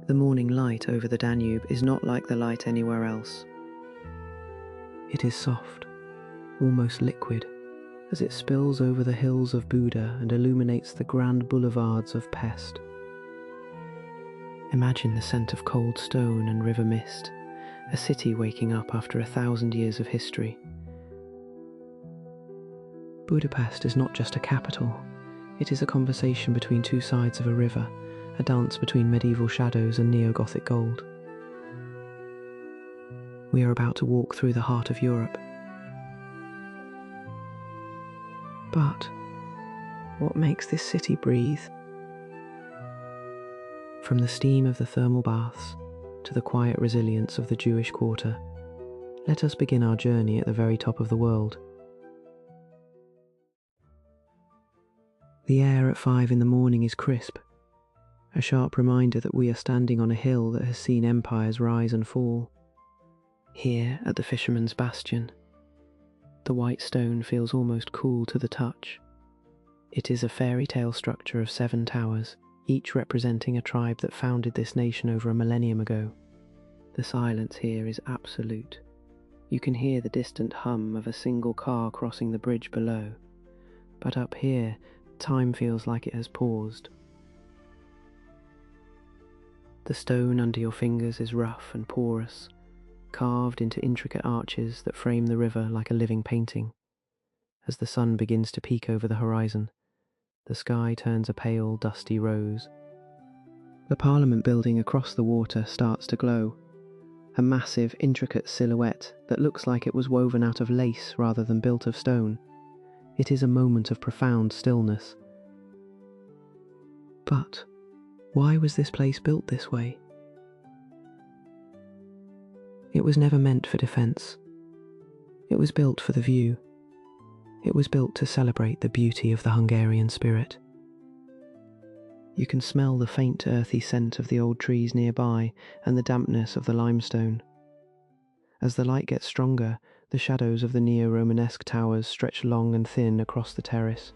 The morning light over the Danube is not like the light anywhere else. It is soft, almost liquid, as it spills over the hills of Buda and illuminates the grand boulevards of Pest. Imagine the scent of cold stone and river mist, a city waking up after 1,000 years of history. Budapest is not just a capital, it is a conversation between two sides of a river, a dance between medieval shadows and neo-Gothic gold. We are about to walk through the heart of Europe. But what makes this city breathe? From the steam of the thermal baths to the quiet resilience of the Jewish quarter, let us begin our journey at the very top of the world. The air at 5 in the morning is crisp, a sharp reminder that we are standing on a hill that has seen empires rise and fall. Here at the Fisherman's Bastion, the white stone feels almost cool to the touch. It is a fairy tale structure of 7 towers, each representing a tribe that founded this nation over a millennium ago. The silence here is absolute. You can hear the distant hum of a single car crossing the bridge below. But up here, time feels like it has paused. The stone under your fingers is rough and porous, carved into intricate arches that frame the river like a living painting. As the sun begins to peek over the horizon, the sky turns a pale, dusty rose. The Parliament building across the water starts to glow, a massive, intricate silhouette that looks like it was woven out of lace rather than built of stone. It is a moment of profound stillness. But why was this place built this way? It was never meant for defense. It was built for the view. It was built to celebrate the beauty of the Hungarian spirit. You can smell the faint earthy scent of the old trees nearby and the dampness of the limestone. As the light gets stronger, the shadows of the neo-Romanesque towers stretch long and thin across the terrace.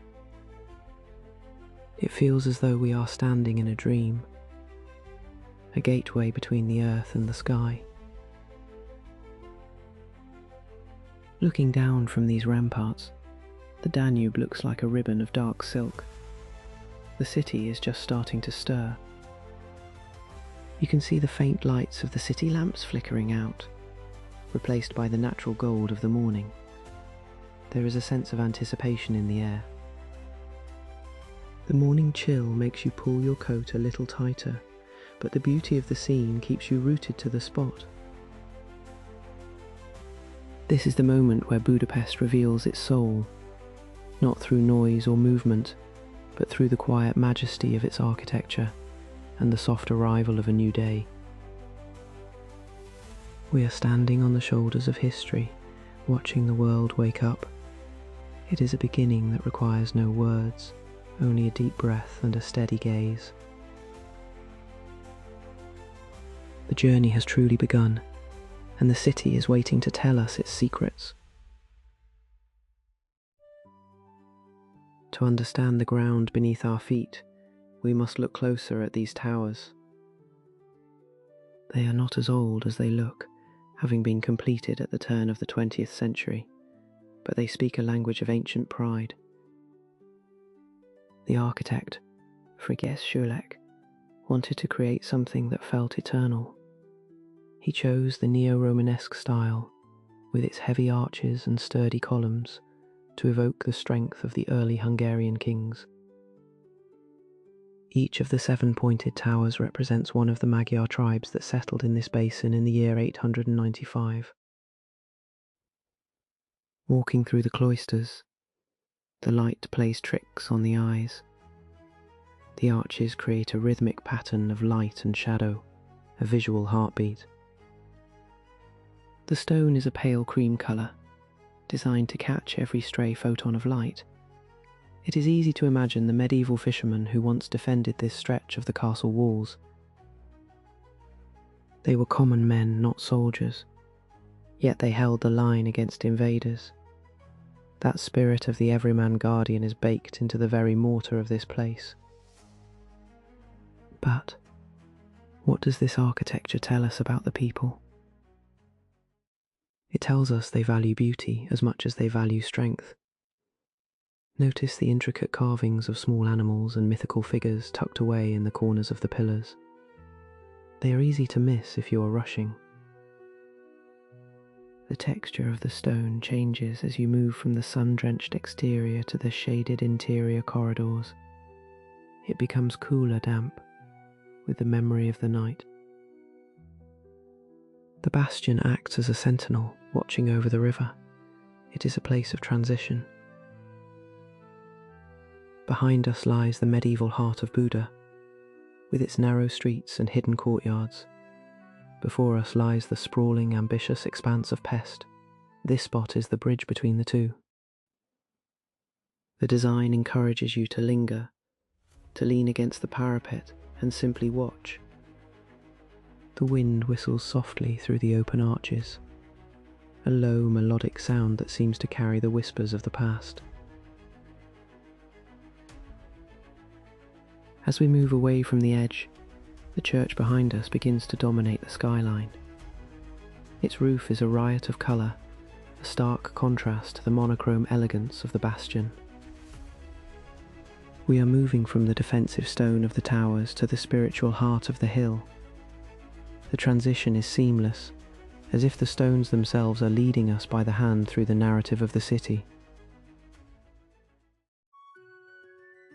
It feels as though we are standing in a dream, a gateway between the earth and the sky. Looking down from these ramparts, the Danube looks like a ribbon of dark silk. The city is just starting to stir. You can see the faint lights of the city lamps flickering out, replaced by the natural gold of the morning. There is a sense of anticipation in the air. The morning chill makes you pull your coat a little tighter, but the beauty of the scene keeps you rooted to the spot. This is the moment where Budapest reveals its soul, not through noise or movement, but through the quiet majesty of its architecture and the soft arrival of a new day. We are standing on the shoulders of history, watching the world wake up. It is a beginning that requires no words, only a deep breath and a steady gaze. The journey has truly begun, and the city is waiting to tell us its secrets. To understand the ground beneath our feet, we must look closer at these towers. They are not as old as they look, having been completed at the turn of the 20th century, but they speak a language of ancient pride. The architect, Frigyes wanted to create something that felt eternal. He chose the neo-Romanesque style, with its heavy arches and sturdy columns, to evoke the strength of the early Hungarian kings. Each of the 7 pointed towers represents one of the Magyar tribes that settled in this basin in the year 895. Walking through the cloisters, the light plays tricks on the eyes. The arches create a rhythmic pattern of light and shadow, a visual heartbeat. The stone is a pale cream colour, designed to catch every stray photon of light. It is easy to imagine the medieval fishermen who once defended this stretch of the castle walls. They were common men, not soldiers, yet they held the line against invaders. That spirit of the everyman guardian is baked into the very mortar of this place. But What does this architecture tell us about the people? It tells us they value beauty as much as they value strength. Notice the intricate carvings of small animals and mythical figures tucked away in the corners of the pillars. They are easy to miss if you are rushing. The texture of the stone changes as you move from the sun-drenched exterior to the shaded interior corridors. It becomes cooler damp, with the memory of the night. The Bastion acts as a sentinel, watching over the river. It is a place of transition. Behind us lies the medieval heart of Buda, with its narrow streets and hidden courtyards. Before us lies the sprawling, ambitious expanse of Pest. This spot is the bridge between the two. The design encourages you to linger, to lean against the parapet and simply watch. The wind whistles softly through the open arches, a low melodic sound that seems to carry the whispers of the past. As we move away from the edge, the church behind us begins to dominate the skyline. Its roof is a riot of colour, a stark contrast to the monochrome elegance of the Bastion. We are moving from the defensive stone of the towers to the spiritual heart of the hill. The transition is seamless, as if the stones themselves are leading us by the hand through the narrative of the city.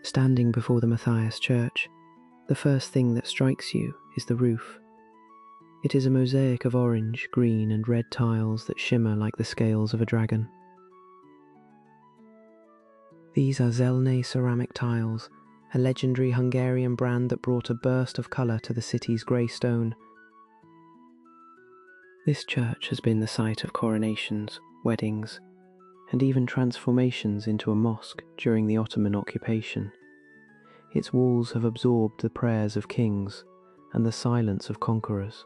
Standing before the Matthias church, the first thing that strikes you is the roof. It is a mosaic of orange, green and red tiles that shimmer like the scales of a dragon. These are Zelne ceramic tiles, a legendary Hungarian brand that brought a burst of colour to the city's grey stone. This church has been the site of coronations, weddings, and even transformations into a mosque during the Ottoman occupation. Its walls have absorbed the prayers of kings and the silence of conquerors.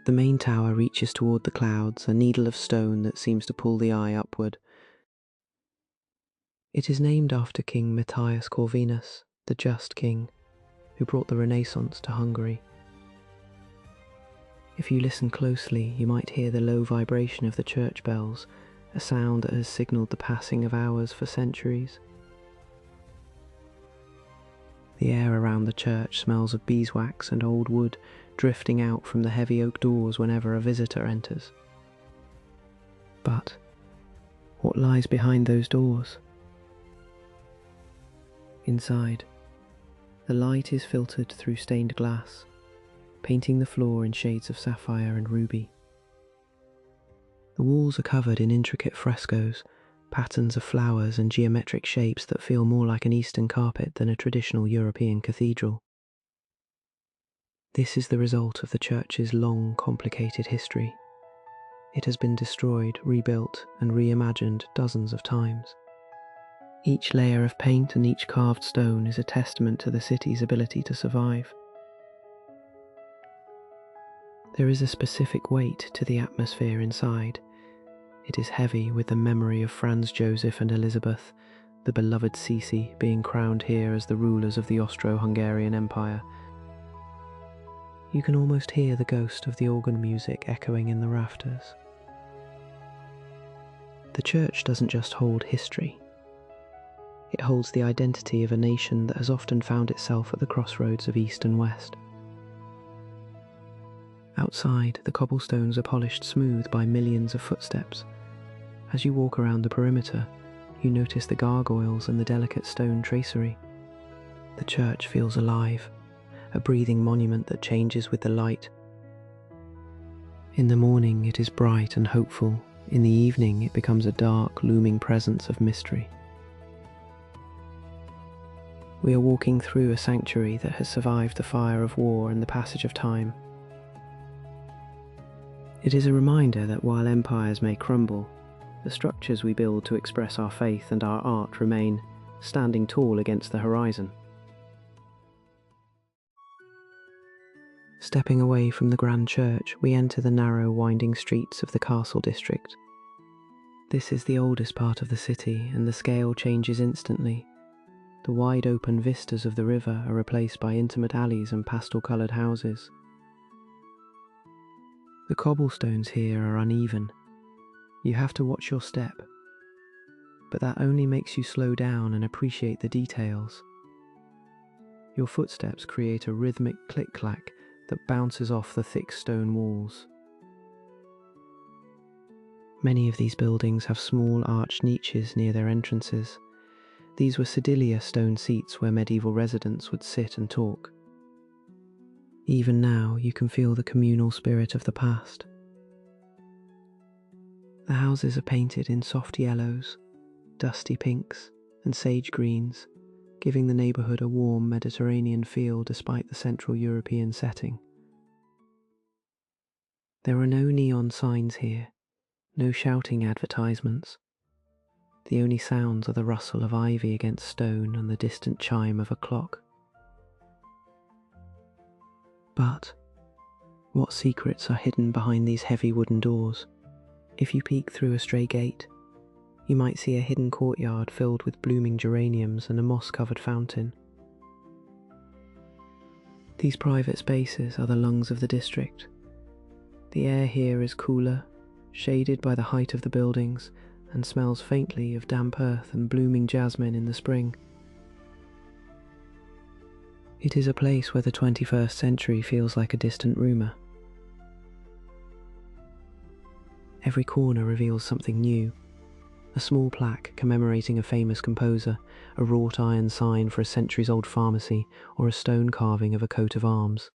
The main tower reaches toward the clouds, a needle of stone that seems to pull the eye upward. It is named after King Matthias Corvinus, the just king, who brought the Renaissance to Hungary. If you listen closely, you might hear the low vibration of the church bells, a sound that has signalled the passing of hours for centuries. The air around the church smells of beeswax and old wood drifting out from the heavy oak doors whenever a visitor enters. But what lies behind those doors? Inside, the light is filtered through stained glass, painting the floor in shades of sapphire and ruby. The walls are covered in intricate frescoes, patterns of flowers and geometric shapes that feel more like an Eastern carpet than a traditional European cathedral. This is the result of the church's long, complicated history. It has been destroyed, rebuilt, and reimagined dozens of times. Each layer of paint and each carved stone is a testament to the city's ability to survive. There is a specific weight to the atmosphere inside. It is heavy with the memory of Franz Joseph and Elizabeth, the beloved Sisi being crowned here as the rulers of the Austro-Hungarian Empire. You can almost hear the ghost of the organ music echoing in the rafters. The church doesn't just hold history. It holds the identity of a nation that has often found itself at the crossroads of East and West. Outside, the cobblestones are polished smooth by millions of footsteps. As you walk around the perimeter, you notice the gargoyles and the delicate stone tracery. The church feels alive, a breathing monument that changes with the light. In the morning it is bright and hopeful. In the evening it becomes a dark, looming presence of mystery. We are walking through a sanctuary that has survived the fire of war and the passage of time. It is a reminder that while empires may crumble, the structures we build to express our faith and our art remain, standing tall against the horizon. Stepping away from the grand church, we enter the narrow, winding streets of the castle district. This is the oldest part of the city, and the scale changes instantly. The wide open vistas of the river are replaced by intimate alleys and pastel-coloured houses. The cobblestones here are uneven. You have to watch your step, but that only makes you slow down and appreciate the details. Your footsteps create a rhythmic click-clack that bounces off the thick stone walls. Many of these buildings have small arched niches near their entrances. These were sedilia stone seats where medieval residents would sit and talk. Even now, you can feel the communal spirit of the past. The houses are painted in soft yellows, dusty pinks, and sage greens, giving the neighbourhood a warm Mediterranean feel despite the Central European setting. There are no neon signs here, no shouting advertisements. The only sounds are the rustle of ivy against stone and the distant chime of a clock. But what secrets are hidden behind these heavy wooden doors? If you peek through a stray gate, you might see a hidden courtyard filled with blooming geraniums and a moss-covered fountain. These private spaces are the lungs of the district. The air here is cooler, shaded by the height of the buildings, and smells faintly of damp earth and blooming jasmine in the spring. It is a place where the 21st century feels like a distant rumour. Every corner reveals something new. A small plaque commemorating a famous composer, a wrought iron sign for a centuries-old pharmacy, or a stone carving of a coat of arms.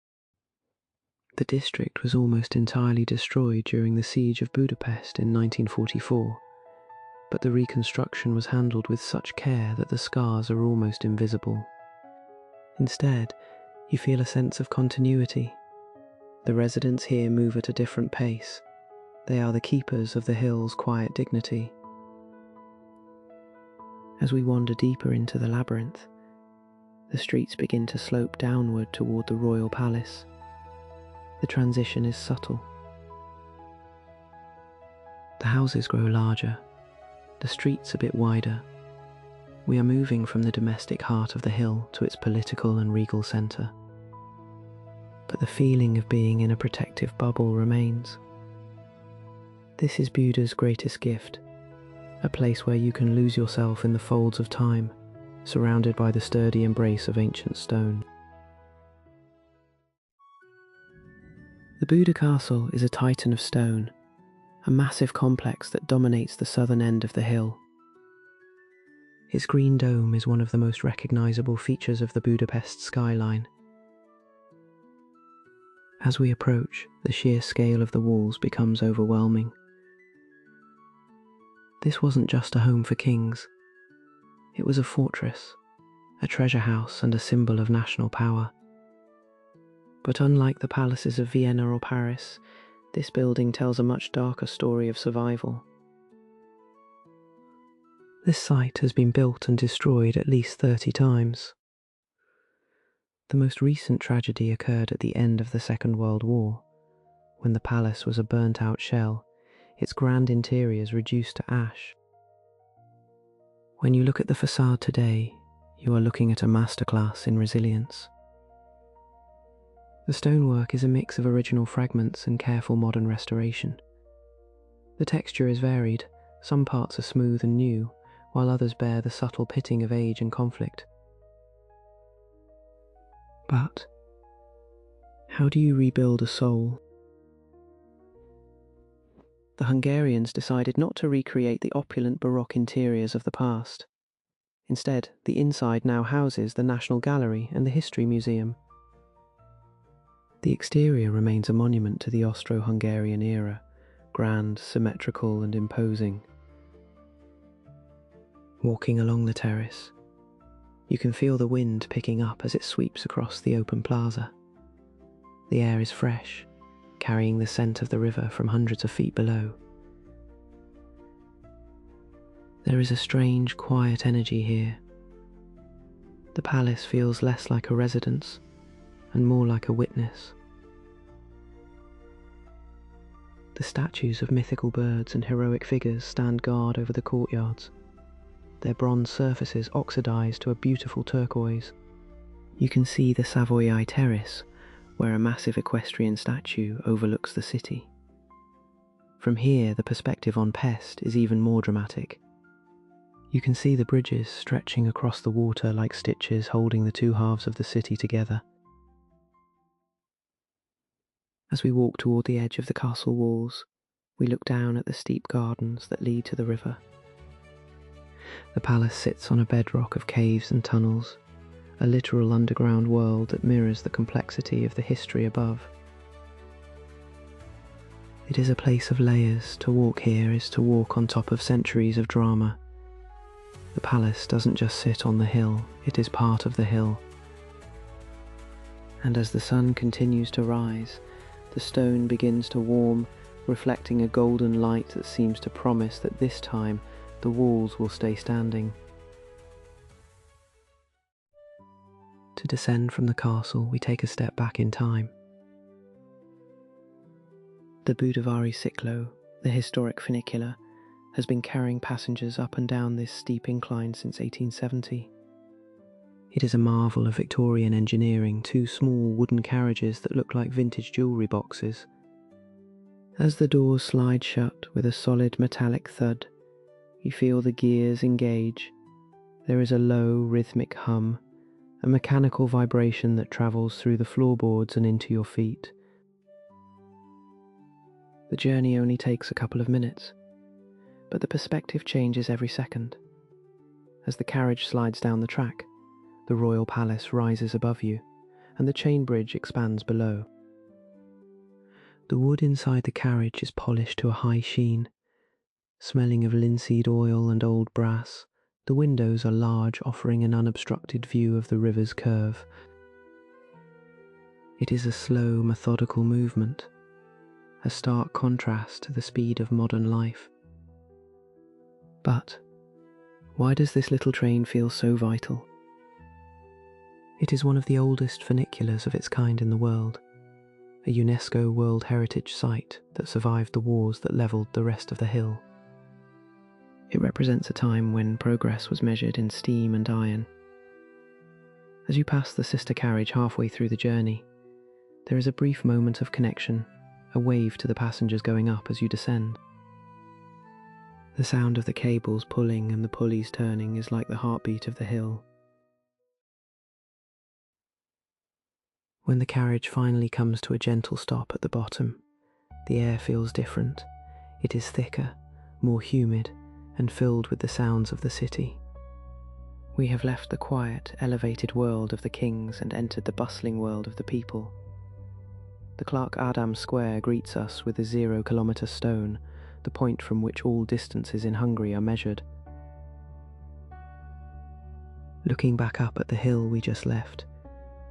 The district was almost entirely destroyed during the siege of Budapest in 1944, but the reconstruction was handled with such care that the scars are almost invisible. Instead, you feel a sense of continuity. The residents here move at a different pace. They are the keepers of the hill's quiet dignity. As we wander deeper into the labyrinth, the streets begin to slope downward toward the royal palace. The transition is subtle. The houses grow larger, the streets a bit wider. We are moving from the domestic heart of the hill to its political and regal centre. But the feeling of being in a protective bubble remains. This is Buda's greatest gift, a place where you can lose yourself in the folds of time, surrounded by the sturdy embrace of ancient stone. The Buda castle is a titan of stone, a massive complex that dominates the southern end of the hill. Its green dome is one of the most recognisable features of the Budapest skyline. As we approach, the sheer scale of the walls becomes overwhelming. This wasn't just a home for kings. It was a fortress, a treasure house and a symbol of national power. But unlike the palaces of Vienna or Paris, this building tells a much darker story of survival. This site has been built and destroyed at least 30 times. The most recent tragedy occurred at the end of the Second World War, when the palace was a burnt-out shell, its grand interiors reduced to ash. When you look at the facade today, you are looking at a masterclass in resilience. The stonework is a mix of original fragments and careful modern restoration. The texture is varied, some parts are smooth and new, while others bear the subtle pitting of age and conflict. But how do you rebuild a soul? The Hungarians decided not to recreate the opulent Baroque interiors of the past. Instead, the inside now houses the National Gallery and the History Museum. The exterior remains a monument to the Austro-Hungarian era, grand, symmetrical and imposing. Walking along the terrace, you can feel the wind picking up as it sweeps across the open plaza. The air is fresh, carrying the scent of the river from hundreds of feet below. There is a strange, quiet energy here. The palace feels less like a residence and more like a witness. The statues of mythical birds and heroic figures stand guard over the courtyards. their bronze surfaces oxidized to a beautiful turquoise. You can see the Savoy Terrace, where a massive equestrian statue overlooks the city. From here, the perspective on Pest is even more dramatic. You can see the bridges stretching across the water like stitches holding the two halves of the city together. As we walk toward the edge of the castle walls, we look down at the steep gardens that lead to the river. The palace sits on a bedrock of caves and tunnels, a literal underground world that mirrors the complexity of the history above. It is a place of layers. To walk here is to walk on top of centuries of drama. The palace doesn't just sit on the hill, it is part of the hill. And as the sun continues to rise, the stone begins to warm, reflecting a golden light that seems to promise that this time the walls will stay standing. To descend from the castle, we take a step back in time. The Budavari Cyclo, the historic funicular, has been carrying passengers up and down this steep incline since 1870. It is a marvel of Victorian engineering, two small wooden carriages that look like vintage jewellery boxes. As the doors slide shut with a solid metallic thud, you feel the gears engage. There is a low, rhythmic hum, a mechanical vibration that travels through the floorboards and into your feet. The journey only takes a couple of minutes, but the perspective changes every second. As the carriage slides down the track, the royal palace rises above you, and the chain bridge expands below. The wood inside the carriage is polished to a high sheen, smelling of linseed oil and old brass. The windows are large, offering an unobstructed view of the river's curve. It is a slow, methodical movement, a stark contrast to the speed of modern life. But why does this little train feel so vital? It is one of the oldest funiculars of its kind in the world, a UNESCO World Heritage Site that survived the wars that levelled the rest of the hill. It represents a time when progress was measured in steam and iron. As you pass the sister carriage halfway through the journey, there is a brief moment of connection, a wave to the passengers going up as you descend. The sound of the cables pulling and the pulleys turning is like the heartbeat of the hill. When the carriage finally comes to a gentle stop at the bottom, the air feels different. It is thicker, more humid, and filled with the sounds of the city. We have left the quiet, elevated world of the kings and entered the bustling world of the people. The Clark Adam Square greets us with a 0-kilometre stone, the point from which all distances in Hungary are measured. Looking back up at the hill we just left,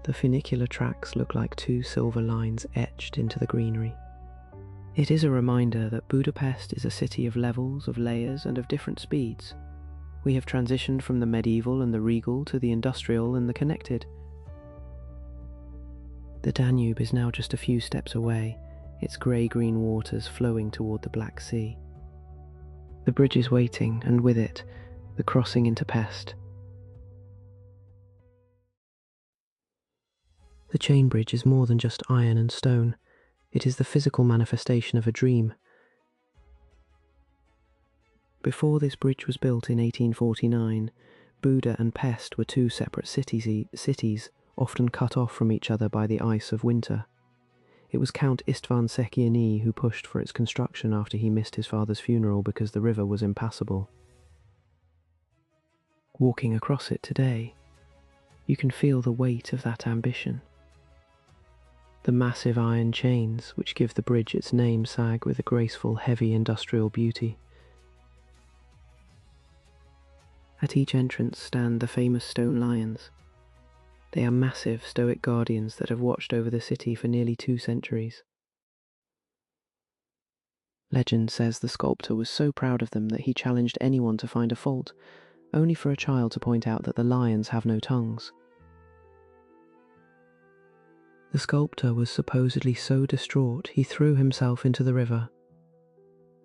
the funicular tracks look like two silver lines etched into the greenery. It is a reminder that Budapest is a city of levels, of layers, and of different speeds. We have transitioned from the medieval and the regal to the industrial and the connected. The Danube is now just a few steps away, its grey-green waters flowing toward the Black Sea. The bridge is waiting, and with it, the crossing into Pest. The chain bridge is more than just iron and stone. It is the physical manifestation of a dream. Before this bridge was built in 1849, Buda and Pest were two separate cities, often cut off from each other by the ice of winter. It was Count István Székely who pushed for its construction after he missed his father's funeral because the river was impassable. Walking across it today, you can feel the weight of that ambition. The massive iron chains, which give the bridge its name, sag with a graceful, heavy industrial beauty. At each entrance stand the famous stone lions. They are massive, stoic guardians that have watched over the city for nearly 2 centuries. Legend says the sculptor was so proud of them that he challenged anyone to find a fault, only for a child to point out that the lions have no tongues. The sculptor was supposedly so distraught he threw himself into the river.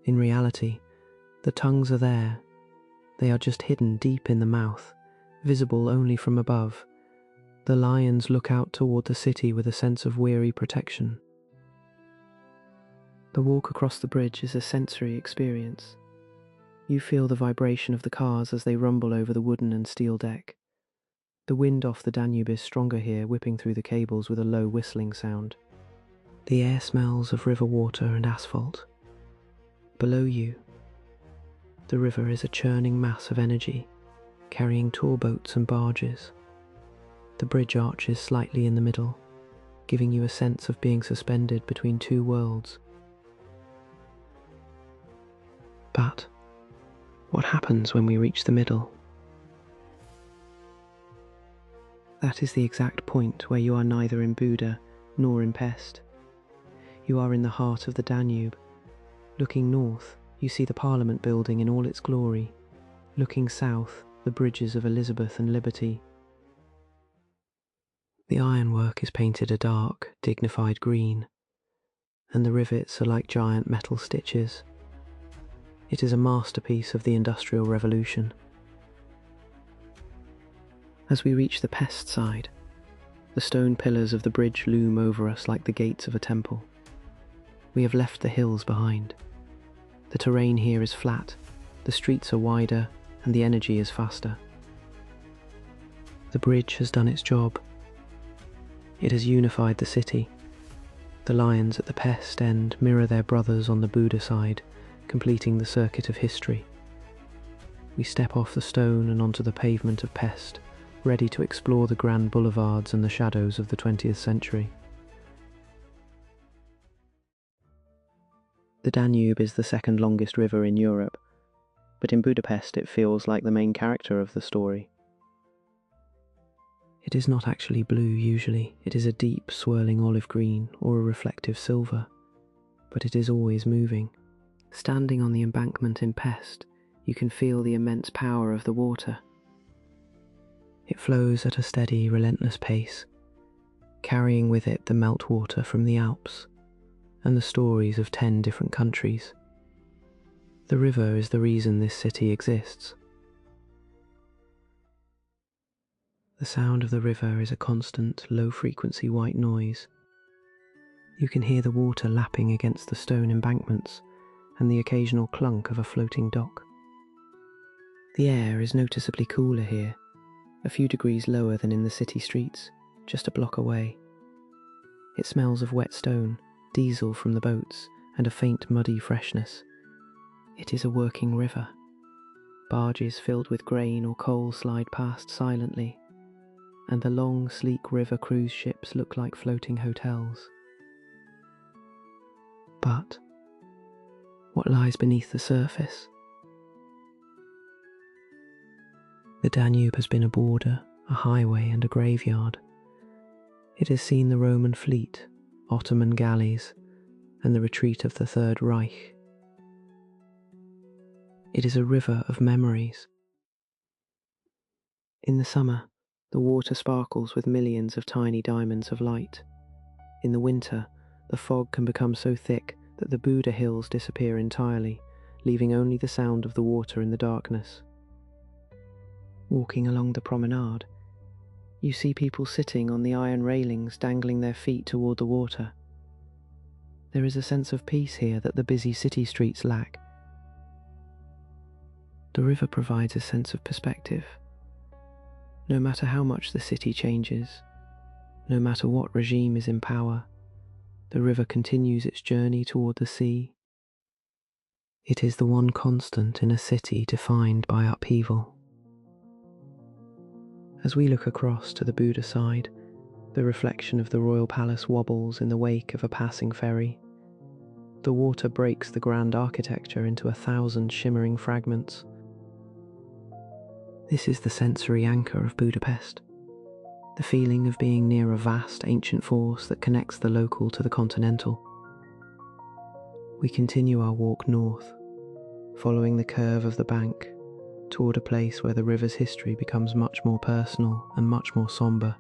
In reality, the tongues are there. They are just hidden deep in the mouth, visible only from above. The lions look out toward the city with a sense of weary protection. The walk across the bridge is a sensory experience. You feel the vibration of the cars as they rumble over the wooden and steel deck. The wind off the Danube is stronger here, whipping through the cables with a low whistling sound. The air smells of river water and asphalt. Below you, the river is a churning mass of energy, carrying tall boats and barges. The bridge arches slightly in the middle, giving you a sense of being suspended between two worlds. But what happens when we reach the middle? That is the exact point where you are neither in Buda nor in Pest. You are in the heart of the Danube. Looking north, you see the Parliament building in all its glory. Looking south, the bridges of Elizabeth and Liberty. The ironwork is painted a dark, dignified green, and the rivets are like giant metal stitches. It is a masterpiece of the Industrial Revolution. As we reach the Pest side, the stone pillars of the bridge loom over us like the gates of a temple. We have left the hills behind. The terrain here is flat, the streets are wider, and the energy is faster. The bridge has done its job. It has unified the city. The lions at the Pest end mirror their brothers on the Buda side, completing the circuit of history. We step off the stone and onto the pavement of Pest, ready to explore the grand boulevards and the shadows of the 20th century. The Danube is the second longest river in Europe, but in Budapest it feels like the main character of the story. It is not actually blue usually, it is a deep swirling olive green or a reflective silver, but it is always moving. Standing on the embankment in Pest, you can feel the immense power of the water. It flows at a steady, relentless pace, carrying with it the meltwater from the Alps and the stories of 10 different countries. The river is the reason this city exists. The sound of the river is a constant, low-frequency white noise. You can hear the water lapping against the stone embankments and the occasional clunk of a floating dock. The air is noticeably cooler here, a few degrees lower than in the city streets, just a block away. It smells of wet stone, diesel from the boats, and a faint muddy freshness. It is a working river. Barges filled with grain or coal slide past silently, and the long, sleek river cruise ships look like floating hotels. But what lies beneath the surface? The Danube has been a border, a highway, and a graveyard. It has seen the Roman fleet, Ottoman galleys, and the retreat of the Third Reich. It is a river of memories. In the summer, the water sparkles with millions of tiny diamonds of light. In the winter, the fog can become so thick that the Buda hills disappear entirely, leaving only the sound of the water in the darkness. Walking along the promenade, you see people sitting on the iron railings dangling their feet toward the water. There is a sense of peace here that the busy city streets lack. The river provides a sense of perspective. No matter how much the city changes, no matter what regime is in power, the river continues its journey toward the sea. It is the one constant in a city defined by upheaval. As we look across to the Buda side, the reflection of the royal palace wobbles in the wake of a passing ferry. The water breaks the grand architecture into 1,000 shimmering fragments. This is the sensory anchor of Budapest, the feeling of being near a vast ancient force that connects the local to the continental. We continue our walk north, following the curve of the bank, toward a place where the river's history becomes much more personal and much more somber.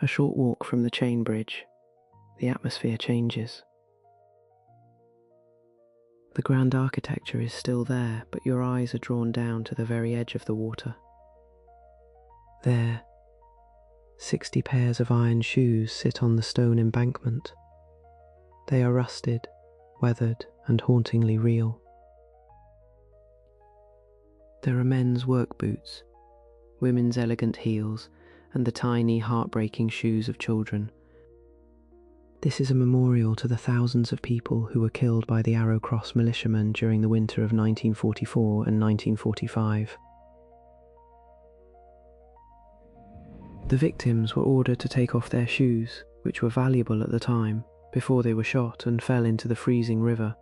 A short walk from the chain bridge, the atmosphere changes. The grand architecture is still there, but your eyes are drawn down to the very edge of the water. There, 60 pairs of iron shoes sit on the stone embankment. They are rusted, weathered, and hauntingly real. There are men's work boots, women's elegant heels, and the tiny, heartbreaking shoes of children. This is a memorial to the thousands of people who were killed by the Arrow Cross militiamen during the winter of 1944 and 1945. The victims were ordered to take off their shoes, which were valuable at the time, before they were shot and fell into the freezing river.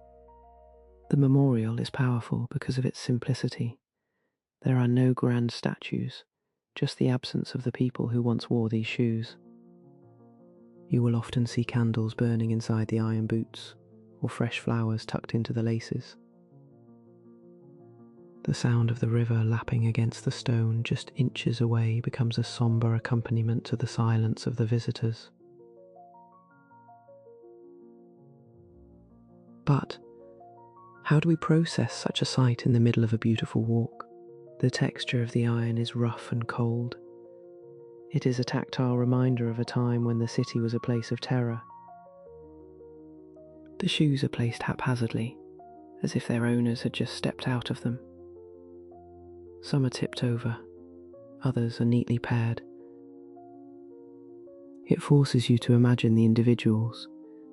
The memorial is powerful because of its simplicity. There are no grand statues, just the absence of the people who once wore these shoes. You will often see candles burning inside the iron boots, or fresh flowers tucked into the laces. The sound of the river lapping against the stone just inches away becomes a sombre accompaniment to the silence of the visitors. But how do we process such a sight in the middle of a beautiful walk? The texture of the iron is rough and cold. It is a tactile reminder of a time when the city was a place of terror. The shoes are placed haphazardly, as if their owners had just stepped out of them. Some are tipped over, others are neatly paired. It forces you to imagine the individuals,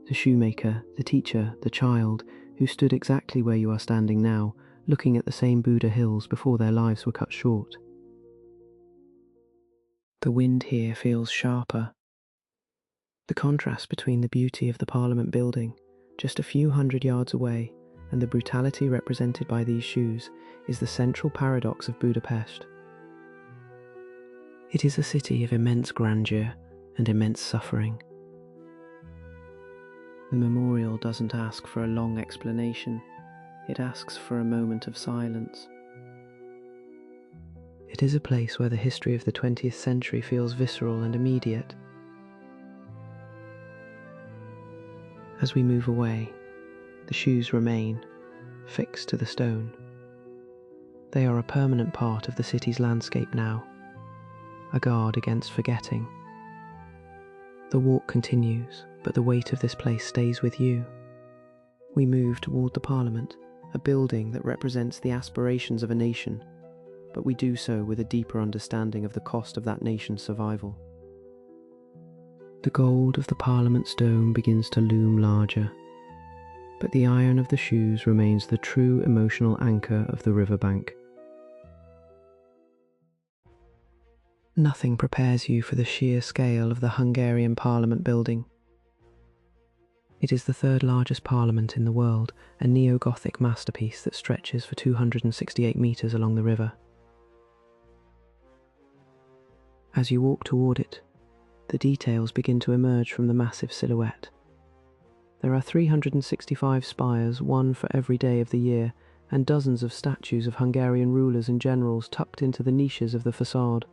the shoemaker, the teacher, the child, who stood exactly where you are standing now, looking at the same Buda hills before their lives were cut short. The wind here feels sharper. The contrast between the beauty of the Parliament building, just a few hundred yards away, and the brutality represented by these shoes is the central paradox of Budapest. It is a city of immense grandeur and immense suffering. The memorial doesn't ask for a long explanation, it asks for a moment of silence. It is a place where the history of the 20th century feels visceral and immediate. As we move away, the shoes remain, fixed to the stone. They are a permanent part of the city's landscape now, a guard against forgetting. The walk continues, but the weight of this place stays with you. We move toward the Parliament, a building that represents the aspirations of a nation, but we do so with a deeper understanding of the cost of that nation's survival. The gold of the Parliament's dome begins to loom larger, but the iron of the shoes remains the true emotional anchor of the riverbank. Nothing prepares you for the sheer scale of the Hungarian Parliament building. It is the third largest parliament in the world, a neo-Gothic masterpiece that stretches for 268 metres along the river. As you walk toward it, the details begin to emerge from the massive silhouette. There are 365 spires, one for every day of the year, and dozens of statues of Hungarian rulers and generals tucked into the niches of the facade.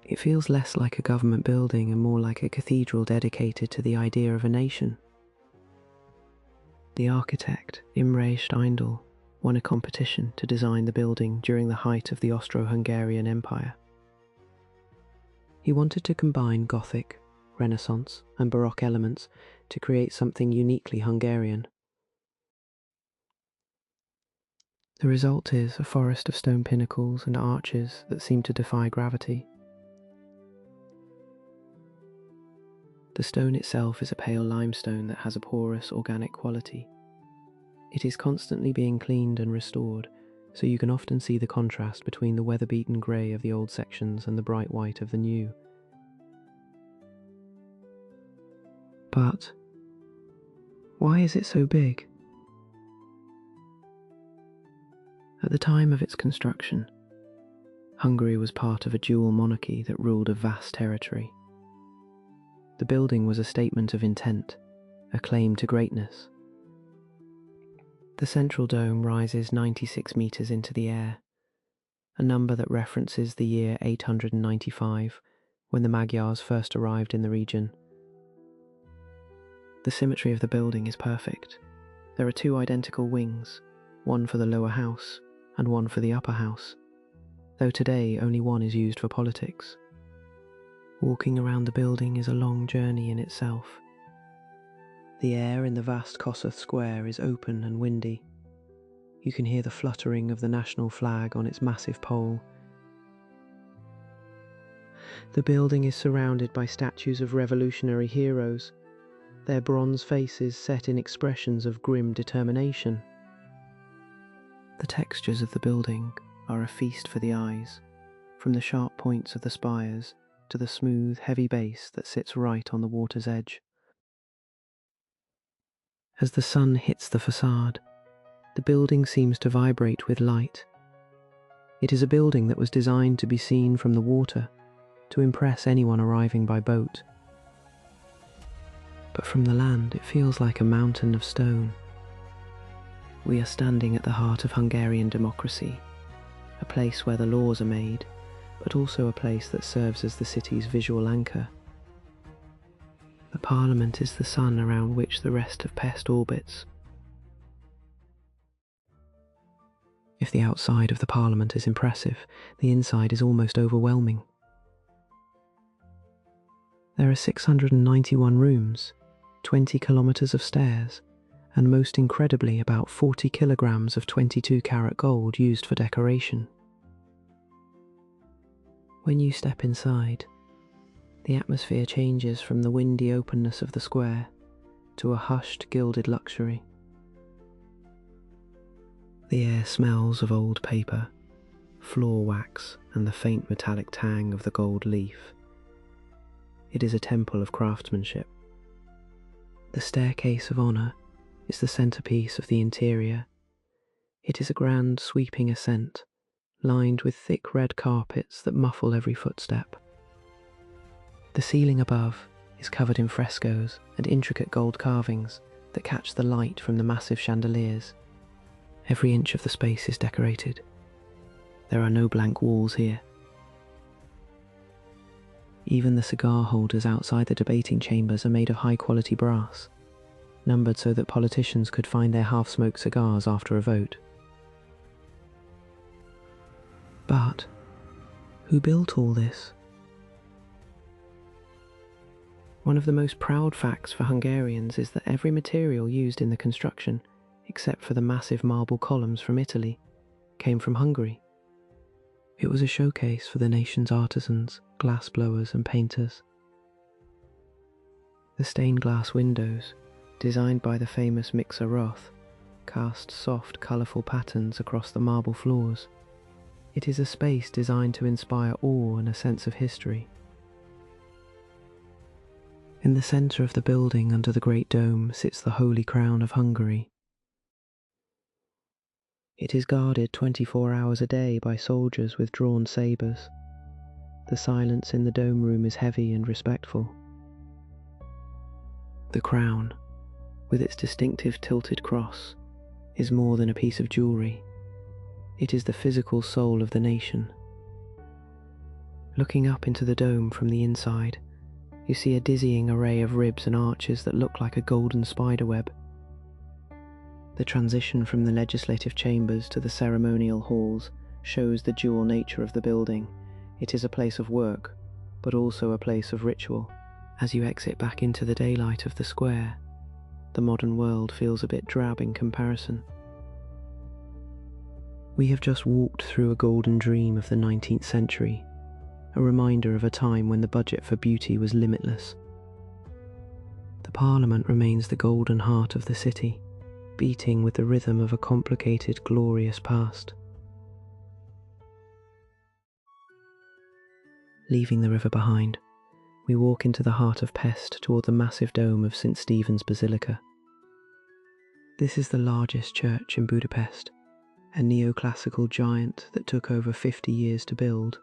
It feels less like a government building and more like a cathedral dedicated to the idea of a nation. The architect, Imre Steindl, won a competition to design the building during the height of the Austro-Hungarian Empire. He wanted to combine Gothic, Renaissance, and Baroque elements to create something uniquely Hungarian. The result is a forest of stone pinnacles and arches that seem to defy gravity. The stone itself is a pale limestone that has a porous, organic quality. It is constantly being cleaned and restored, so you can often see the contrast between the weather-beaten grey of the old sections and the bright white of the new. But why is it so big? At the time of its construction, Hungary was part of a dual monarchy that ruled a vast territory. The building was a statement of intent, a claim to greatness. The central dome rises 96 metres into the air, a number that references the year 895, when the Magyars first arrived in the region. The symmetry of the building is perfect, There are two identical wings, one for the lower house and one for the upper house, though today only one is used for politics. Walking around the building is a long journey in itself. The air in the vast Kossuth Square is open and windy. You can hear the fluttering of the national flag on its massive pole. The building is surrounded by statues of revolutionary heroes, their bronze faces set in expressions of grim determination. The textures of the building are a feast for the eyes, from the sharp points of the spires to the smooth, heavy base that sits right on the water's edge. As the sun hits the facade, the building seems to vibrate with light. It is a building that was designed to be seen from the water, to impress anyone arriving by boat. But from the land it feels like a mountain of stone. We are standing at the heart of Hungarian democracy, a place where the laws are made, but also a place that serves as the city's visual anchor. The Parliament is the sun around which the rest of Pest orbits. If the outside of the Parliament is impressive, the inside is almost overwhelming. There are 691 rooms, 20 kilometers of stairs, and most incredibly about 40 kilograms of 22-carat gold used for decoration. When you step inside, the atmosphere changes from the windy openness of the square to a hushed, gilded luxury. The air smells of old paper, floor wax, and the faint metallic tang of the gold leaf. It is a temple of craftsmanship. The staircase of honor is the centerpiece of the interior. It is a grand, sweeping ascent, lined with thick red carpets that muffle every footstep. The ceiling above is covered in frescoes and intricate gold carvings that catch the light from the massive chandeliers. Every inch of the space is decorated. There are no blank walls here. Even the cigar holders outside the debating chambers are made of high-quality brass, numbered so that politicians could find their half-smoked cigars after a vote. But who built all this? One of the most proud facts for Hungarians is that every material used in the construction, except for the massive marble columns from Italy, came from Hungary. It was a showcase for the nation's artisans, glassblowers and painters. The stained glass windows, designed by the famous Mixer Roth, cast soft, colourful patterns across the marble floors. It is a space designed to inspire awe and a sense of history. In the centre of the building under the Great Dome sits the Holy Crown of Hungary. It is guarded 24 hours a day by soldiers with drawn sabres. The silence in the dome room is heavy and respectful. The crown, with its distinctive tilted cross, is more than a piece of jewellery. It is the physical soul of the nation. Looking up into the dome from the inside, you see a dizzying array of ribs and arches that look like a golden spiderweb. The transition from the legislative chambers to the ceremonial halls shows the dual nature of the building. It is a place of work, but also a place of ritual. As you exit back into the daylight of the square, the modern world feels a bit drab in comparison. We have just walked through a golden dream of the 19th century, a reminder of a time when the budget for beauty was limitless. The Parliament remains the golden heart of the city, beating with the rhythm of a complicated, glorious past. Leaving the river behind, we walk into the heart of Pest toward the massive dome of St. Stephen's Basilica. This is the largest church in Budapest, a neoclassical giant that took over 50 years to build.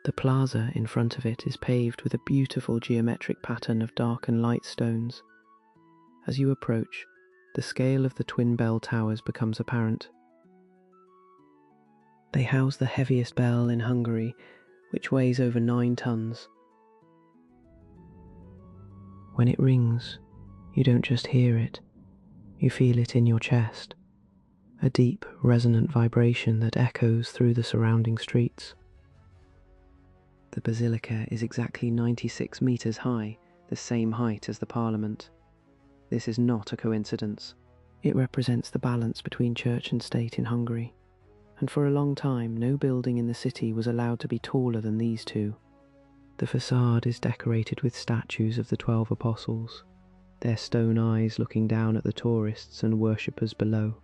The plaza in front of it is paved with a beautiful geometric pattern of dark and light stones. As you approach, the scale of the twin bell towers becomes apparent. They house the heaviest bell in Hungary, which weighs over 9 tons. When it rings, you don't just hear it, You feel it in your chest, a deep, resonant vibration that echoes through the surrounding streets. The basilica is exactly 96 meters high, the same height as the Parliament. This is not a coincidence. It represents the balance between church and state in Hungary, and for a long time no building in the city was allowed to be taller than these two. The facade is decorated with statues of the 12 apostles, their stone eyes looking down at the tourists and worshippers below.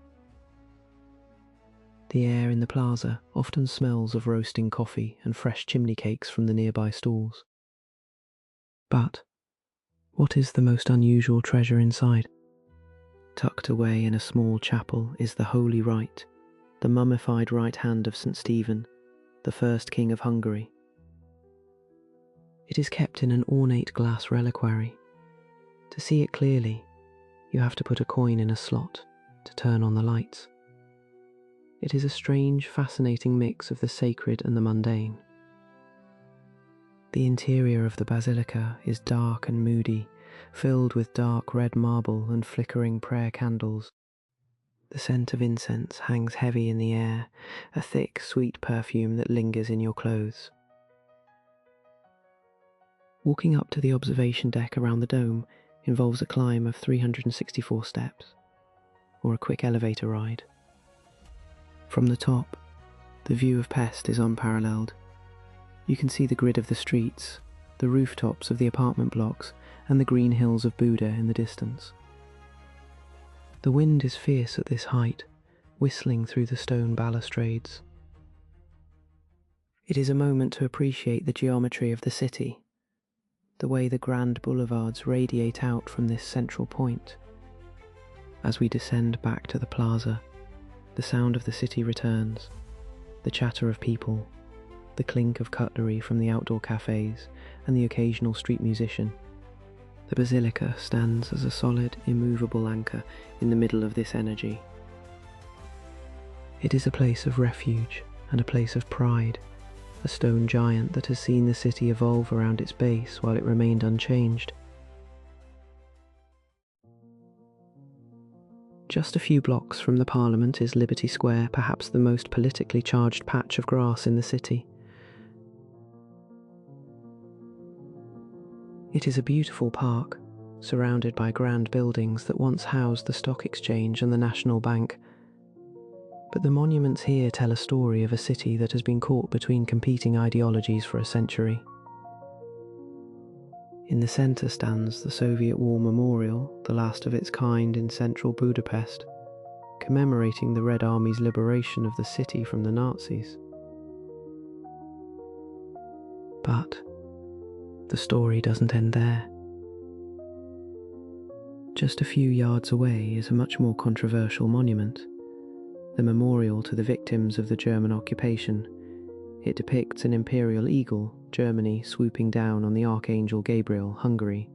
The air in the plaza often smells of roasting coffee and fresh chimney cakes from the nearby stalls. But what is the most unusual treasure inside? Tucked away in a small chapel is the Holy Right, the mummified right hand of St. Stephen, the first king of Hungary. It is kept in an ornate glass reliquary. To see it clearly, you have to put a coin in a slot to turn on the lights. It is a strange, fascinating mix of the sacred and the mundane. The interior of the basilica is dark and moody, filled with dark red marble and flickering prayer candles. The scent of incense hangs heavy in the air, a thick, sweet perfume that lingers in your clothes. Walking up to the observation deck around the dome involves a climb of 364 steps, or a quick elevator ride. From the top, the view of Pest is unparalleled. You can see the grid of the streets, the rooftops of the apartment blocks, and the green hills of Buda in the distance. The wind is fierce at this height, whistling through the stone balustrades. It is a moment to appreciate the geometry of the city, the way the grand boulevards radiate out from this central point. As we descend back to the plaza, the sound of the city returns, the chatter of people, the clink of cutlery from the outdoor cafes, and the occasional street musician. The basilica stands as a solid, immovable anchor in the middle of this energy. It is a place of refuge and a place of pride, a stone giant that has seen the city evolve around its base while it remained unchanged. Just a few blocks from the Parliament is Liberty Square, perhaps the most politically charged patch of grass in the city. It is a beautiful park, surrounded by grand buildings that once housed the Stock Exchange and the National Bank. But the monuments here tell a story of a city that has been caught between competing ideologies for a century. In the centre stands the Soviet War Memorial, the last of its kind in central Budapest, commemorating the Red Army's liberation of the city from the Nazis. But the story doesn't end there. Just a few yards away is a much more controversial monument, the memorial to the victims of the German occupation. It depicts an imperial eagle, Germany, swooping down on the Archangel Gabriel, Hungary.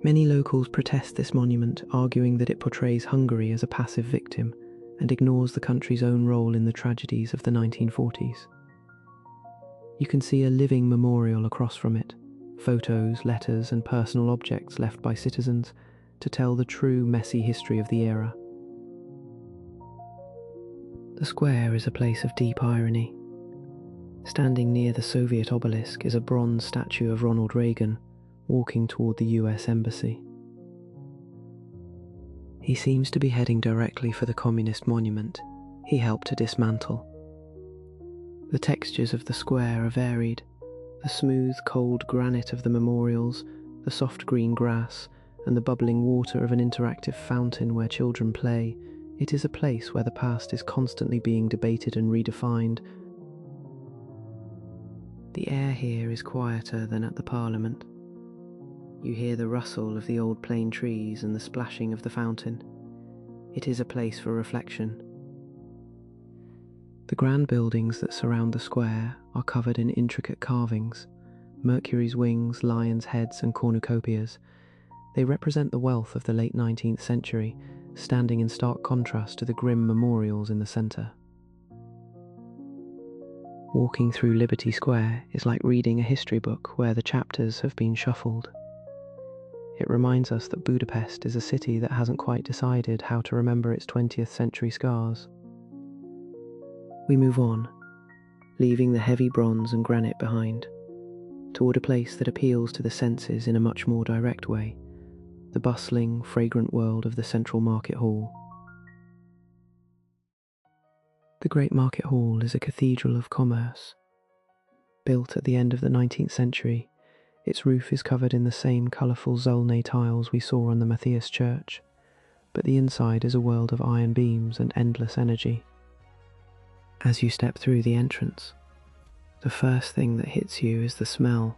Many locals protest this monument, arguing that it portrays Hungary as a passive victim and ignores the country's own role in the tragedies of the 1940s. You can see a living memorial across from it, photos, letters, and personal objects left by citizens to tell the true, messy history of the era. The square is a place of deep irony. Standing near the Soviet obelisk is a bronze statue of Ronald Reagan, walking toward the US Embassy. He seems to be heading directly for the communist monument he helped to dismantle. The textures of the square are varied. The smooth, cold granite of the memorials, the soft green grass, and the bubbling water of an interactive fountain where children play. It is a place where the past is constantly being debated and redefined. The air here is quieter than at the Parliament. You hear the rustle of the old plane trees and the splashing of the fountain. It is a place for reflection. The grand buildings that surround the square are covered in intricate carvings, Mercury's wings, lions' heads, and cornucopias. They represent the wealth of the late 19th century, standing in stark contrast to the grim memorials in the centre. Walking through Liberty Square is like reading a history book where the chapters have been shuffled. It reminds us that Budapest is a city that hasn't quite decided how to remember its 20th century scars. We move on, leaving the heavy bronze and granite behind, toward a place that appeals to the senses in a much more direct way, the bustling, fragrant world of the central market hall. The Great Market Hall is a cathedral of commerce. Built at the end of the 19th century, its roof is covered in the same colourful Zolnay tiles we saw on the Matthias church, but the inside is a world of iron beams and endless energy. As you step through the entrance, the first thing that hits you is the smell.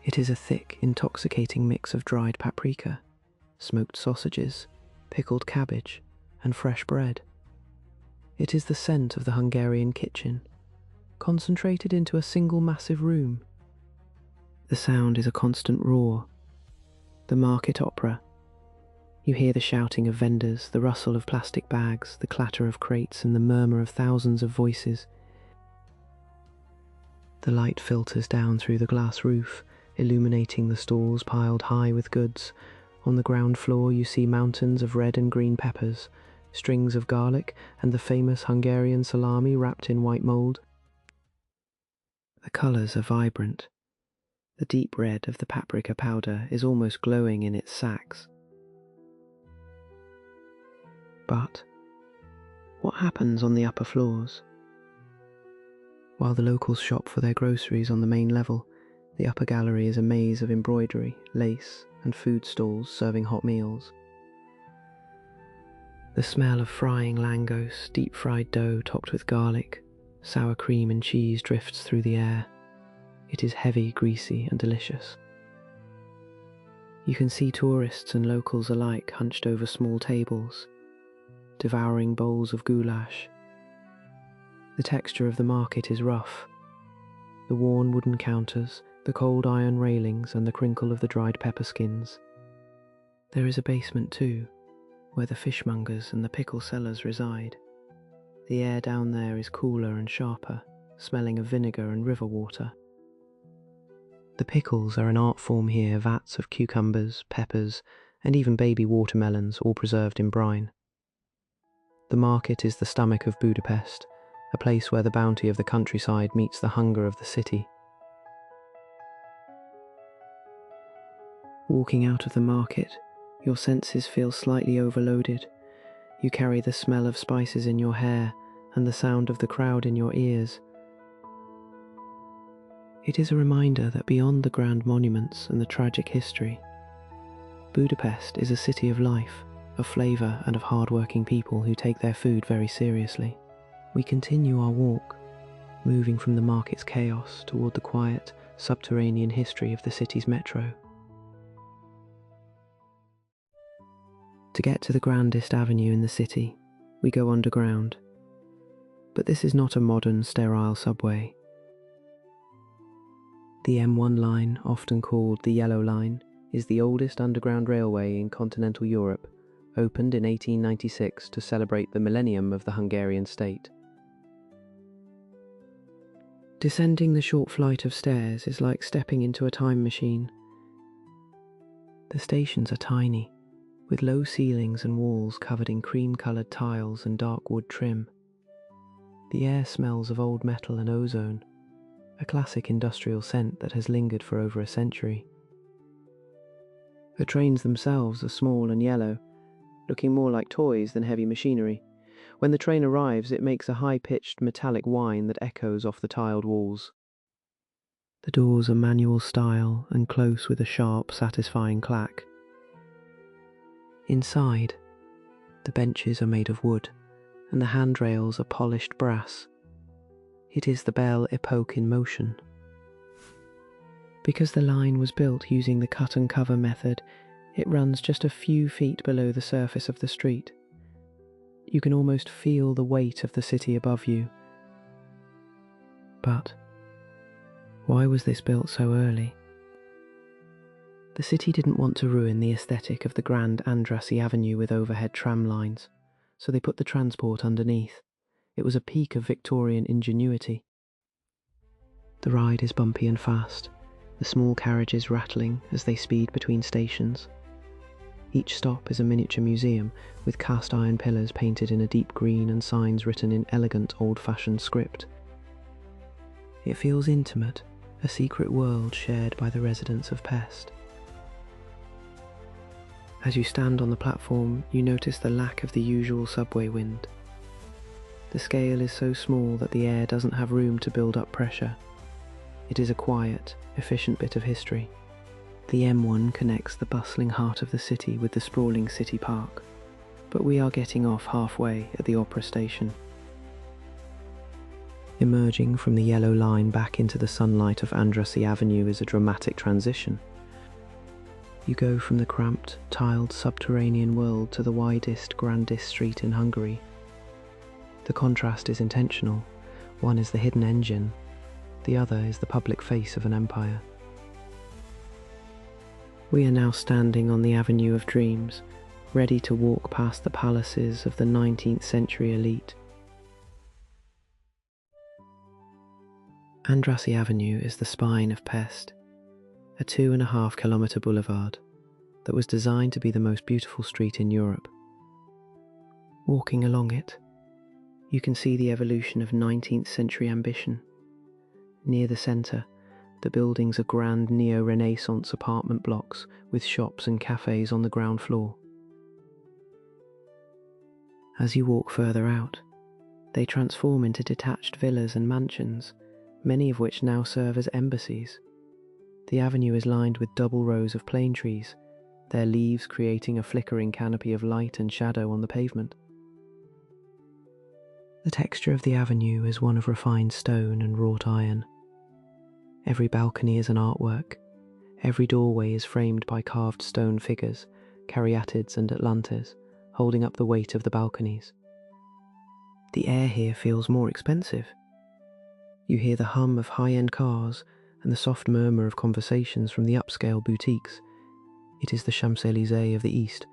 It is a thick, intoxicating mix of dried paprika, smoked sausages, pickled cabbage, and fresh bread. It is the scent of the Hungarian kitchen, concentrated into a single massive room. The sound is a constant roar. The market opera. You hear the shouting of vendors, the rustle of plastic bags, the clatter of crates, and the murmur of thousands of voices. The light filters down through the glass roof, illuminating the stalls piled high with goods. On the ground floor you see mountains of red and green peppers, strings of garlic, and the famous Hungarian salami wrapped in white mould. The colours are vibrant. The deep red of the paprika powder is almost glowing in its sacks. But what happens on the upper floors? While the locals shop for their groceries on the main level, the upper gallery is a maze of embroidery, lace, and food stalls serving hot meals. The smell of frying langos, deep-fried dough topped with garlic, sour cream and cheese drifts through the air. It is heavy, greasy, and delicious. You can see tourists and locals alike hunched over small tables, devouring bowls of goulash. The texture of the market is rough. The worn wooden counters, the cold iron railings, and the crinkle of the dried pepper skins. There is a basement too, where the fishmongers and the pickle sellers reside. The air down there is cooler and sharper, smelling of vinegar and river water. The pickles are an art form here, vats of cucumbers, peppers, and even baby watermelons, all preserved in brine. The market is the stomach of Budapest, a place where the bounty of the countryside meets the hunger of the city. Walking out of the market, your senses feel slightly overloaded. You carry the smell of spices in your hair and the sound of the crowd in your ears. It is a reminder that beyond the grand monuments and the tragic history, Budapest is a city of life, of flavour, and of hard-working people who take their food very seriously. We continue our walk, moving from the market's chaos toward the quiet, subterranean history of the city's metro. To get to the grandest avenue in the city, we go underground. But this is not a modern, sterile subway. The M1 line, often called the Yellow Line, is the oldest underground railway in continental Europe, opened in 1896 to celebrate the millennium of the Hungarian state. Descending the short flight of stairs is like stepping into a time machine. The stations are tiny, with low ceilings and walls covered in cream-coloured tiles and dark wood trim. The air smells of old metal and ozone, a classic industrial scent that has lingered for over a century. The trains themselves are small and yellow, looking more like toys than heavy machinery. When the train arrives, it makes a high-pitched metallic whine that echoes off the tiled walls. The doors are manual style and close with a sharp, satisfying clack. Inside, the benches are made of wood, and the handrails are polished brass. It is the Belle Epoque in motion. Because the line was built using the cut-and-cover method, it runs just a few feet below the surface of the street. You can almost feel the weight of the city above you. But why was this built so early? The city didn't want to ruin the aesthetic of the grand Andrassy Avenue with overhead tram lines, so they put the transport underneath. It was a peak of Victorian ingenuity. The ride is bumpy and fast. the small carriages rattling as they speed between stations. Each stop is a miniature museum with cast iron pillars painted in a deep green and signs written in elegant old-fashioned script. It feels intimate, a secret world shared by the residents of Pest. As you stand on the platform, you notice the lack of the usual subway wind. The scale is so small that the air doesn't have room to build up pressure. It is a quiet, efficient bit of history. The M1 connects the bustling heart of the city with the sprawling city park, but we are getting off halfway at the opera station. Emerging from the yellow line back into the sunlight of Andrassy Avenue is a dramatic transition. You go from the cramped, tiled subterranean world to the widest, grandest street in Hungary. The contrast is intentional. One is the hidden engine, the other is the public face of an empire. We are now standing on the Avenue of Dreams, ready to walk past the palaces of the 19th century elite. Andrassy Avenue is the spine of Pest, a 2.5-kilometre boulevard that was designed to be the most beautiful street in Europe. Walking along it, you can see the evolution of 19th century ambition. Near the centre, the buildings are grand neo-Renaissance apartment blocks with shops and cafes on the ground floor. As you walk further out, they transform into detached villas and mansions, many of which now serve as embassies. The avenue is lined with double rows of plane trees, their leaves creating a flickering canopy of light and shadow on the pavement. The texture of the avenue is one of refined stone and wrought iron. Every balcony is an artwork. Every doorway is framed by carved stone figures, caryatids and atlantes, holding up the weight of the balconies. The air here feels more expensive. You hear the hum of high-end cars and the soft murmur of conversations from the upscale boutiques. It is the Champs-Élysées of the East,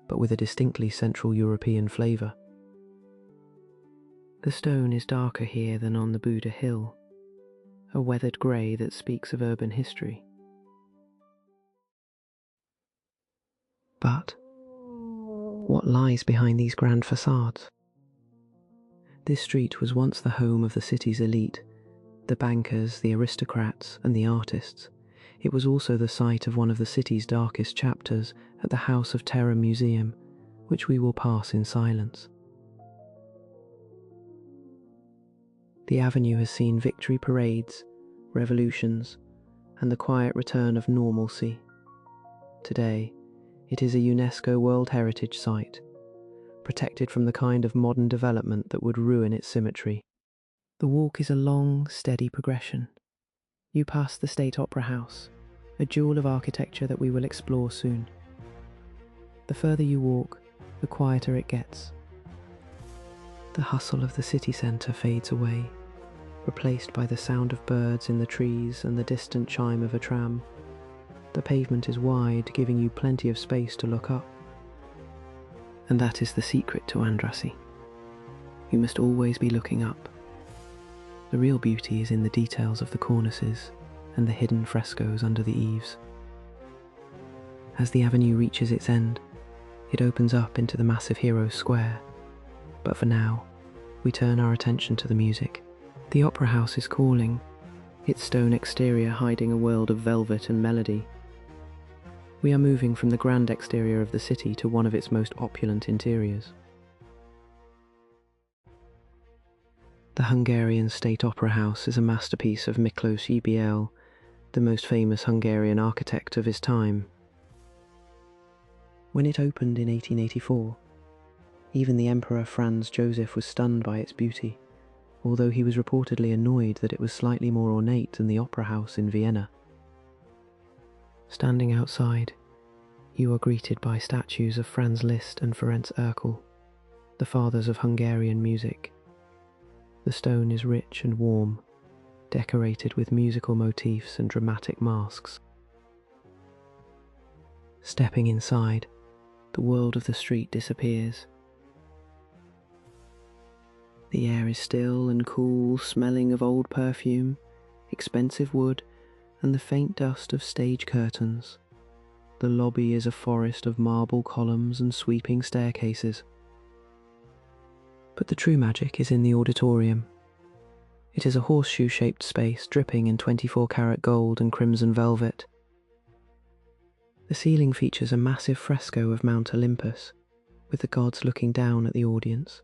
but with a distinctly Central European flavour. The stone is darker here than on the Buda hill, a weathered grey that speaks of urban history. But what lies behind these grand facades? This street was once the home of the city's elite, the bankers, the aristocrats, and the artists. It was also the site of one of the city's darkest chapters at the House of Terror Museum, which we will pass in silence. The avenue has seen victory parades, revolutions, and the quiet return of normalcy. Today, it is a UNESCO World Heritage Site, protected from the kind of modern development that would ruin its symmetry. The walk is a long, steady progression. You pass the State Opera House, a jewel of architecture that we will explore soon. The further you walk, the quieter it gets. The hustle of the city centre fades away, replaced by the sound of birds in the trees and the distant chime of a tram. The pavement is wide, giving you plenty of space to look up. And that is the secret to Andrassy. You must always be looking up. The real beauty is in the details of the cornices and the hidden frescoes under the eaves. As the avenue reaches its end, it opens up into the massive Heroes Square. But for now, we turn our attention to the music. The opera house is calling, its stone exterior hiding a world of velvet and melody. We are moving from the grand exterior of the city to one of its most opulent interiors. The Hungarian State Opera House is a masterpiece of Miklós Ybl, the most famous Hungarian architect of his time. When it opened in 1884, even the Emperor Franz Joseph was stunned by its beauty, although he was reportedly annoyed that it was slightly more ornate than the Opera House in Vienna. Standing outside, you are greeted by statues of Franz Liszt and Ferenc Erkel, the fathers of Hungarian music. The stone is rich and warm, decorated with musical motifs and dramatic masks. Stepping inside, the world of the street disappears. The air is still and cool, smelling of old perfume, expensive wood, and the faint dust of stage curtains. The lobby is a forest of marble columns and sweeping staircases. But the true magic is in the auditorium. It is a horseshoe-shaped space dripping in 24-karat gold and crimson velvet. The ceiling features a massive fresco of Mount Olympus, with the gods looking down at the audience.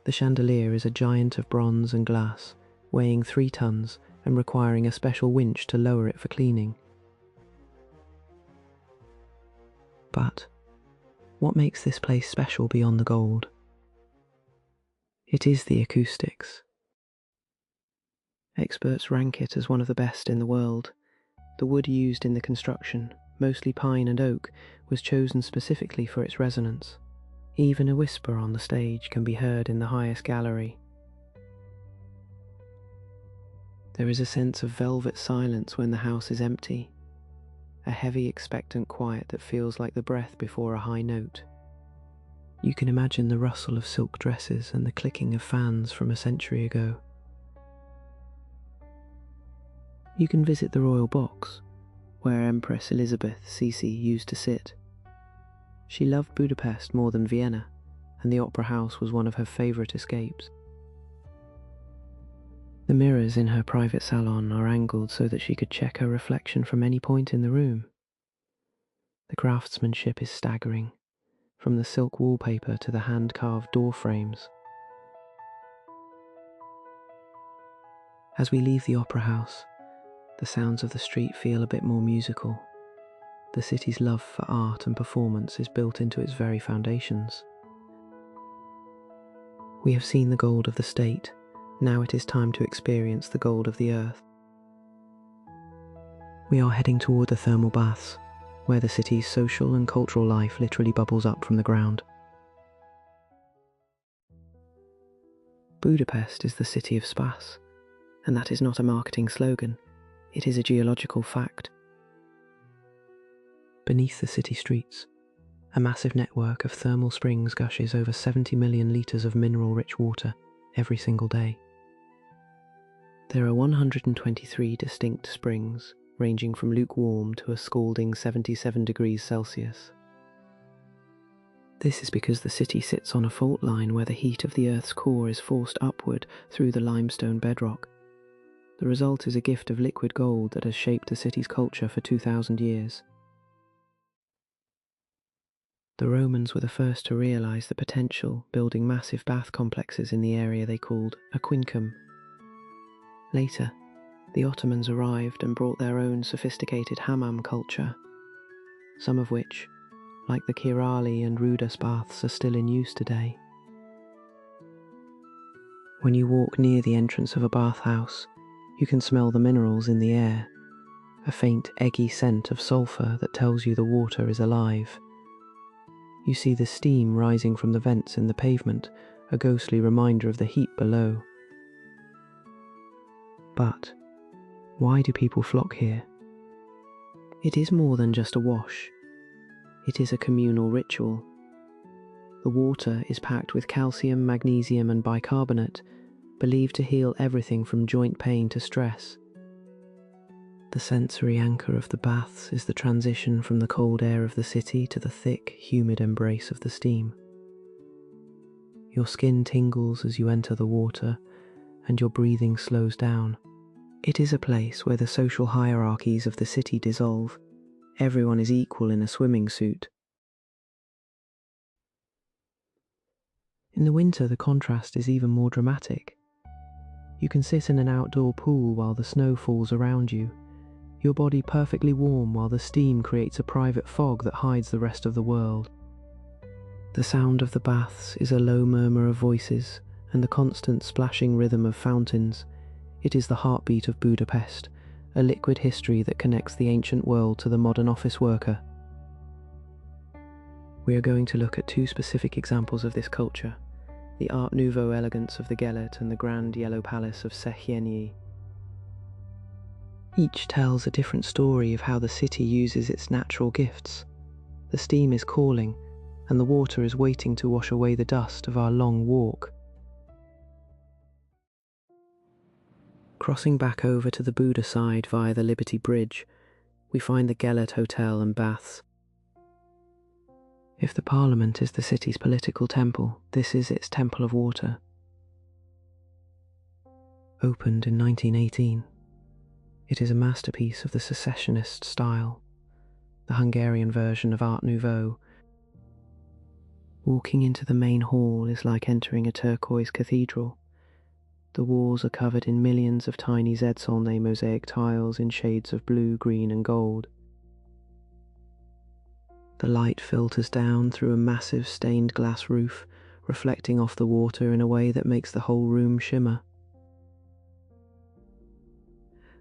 The chandelier is a giant of bronze and glass, weighing 3 tons and requiring a special winch to lower it for cleaning. But what makes this place special beyond the gold? It is the acoustics. Experts rank it as one of the best in the world. The wood used in the construction, mostly pine and oak, was chosen specifically for its resonance. Even a whisper on the stage can be heard in the highest gallery. There is a sense of velvet silence when the house is empty, a heavy expectant quiet that feels like the breath before a high note. You can imagine the rustle of silk dresses and the clicking of fans from a century ago. You can visit the royal box, where Empress Elizabeth CC used to sit. She loved Budapest more than Vienna, and the opera house was one of her favourite escapes. The mirrors in her private salon are angled so that she could check her reflection from any point in the room. The craftsmanship is staggering, from the silk wallpaper to the hand-carved door frames. As we leave the opera house, the sounds of the street feel a bit more musical. The city's love for art and performance is built into its very foundations. We have seen the gold of the state. Now it is time to experience the gold of the earth. We are heading toward the thermal baths, where the city's social and cultural life literally bubbles up from the ground. Budapest is the city of spas, and that is not a marketing slogan, it is a geological fact. Beneath the city streets, a massive network of thermal springs gushes over 70 million litres of mineral-rich water every single day. There are 123 distinct springs, ranging from lukewarm to a scalding 77 degrees Celsius. This is because the city sits on a fault line where the heat of the Earth's core is forced upward through the limestone bedrock. The result is a gift of liquid gold that has shaped the city's culture for 2,000 years. The Romans were the first to realise the potential, building massive bath complexes in the area they called a quincum. Later, the Ottomans arrived and brought their own sophisticated hammam culture, some of which, like the Kirali and Rudas baths, are still in use today. When you walk near the entrance of a bathhouse, you can smell the minerals in the air, a faint eggy scent of sulphur that tells you the water is alive. You see the steam rising from the vents in the pavement, a ghostly reminder of the heat below. But why do people flock here? It is more than just a wash. It is a communal ritual. The water is packed with calcium, magnesium and bicarbonate, believed to heal everything from joint pain to stress. The sensory anchor of the baths is the transition from the cold air of the city to the thick, humid embrace of the steam. Your skin tingles as you enter the water, and your breathing slows down. It is a place where the social hierarchies of the city dissolve. Everyone is equal in a swimming suit. In the winter, the contrast is even more dramatic. You can sit in an outdoor pool while the snow falls around you, your body perfectly warm while the steam creates a private fog that hides the rest of the world. The sound of the baths is a low murmur of voices and the constant splashing rhythm of fountains. It is the heartbeat of Budapest, a liquid history that connects the ancient world to the modern office worker. We are going to look at two specific examples of this culture, the Art Nouveau elegance of the Gellert and the Grand Yellow Palace of Széchenyi. Each tells a different story of how the city uses its natural gifts. The steam is calling, and the water is waiting to wash away the dust of our long walk. Crossing back over to the Buda side via the Liberty Bridge, we find the Gellert Hotel and Baths. If the Parliament is the city's political temple, this is its Temple of Water. Opened in 1918, it is a masterpiece of the secessionist style, the Hungarian version of Art Nouveau. Walking into the main hall is like entering a turquoise cathedral. The walls are covered in millions of tiny Zedsolnay mosaic tiles in shades of blue, green and gold. The light filters down through a massive stained glass roof, reflecting off the water in a way that makes the whole room shimmer.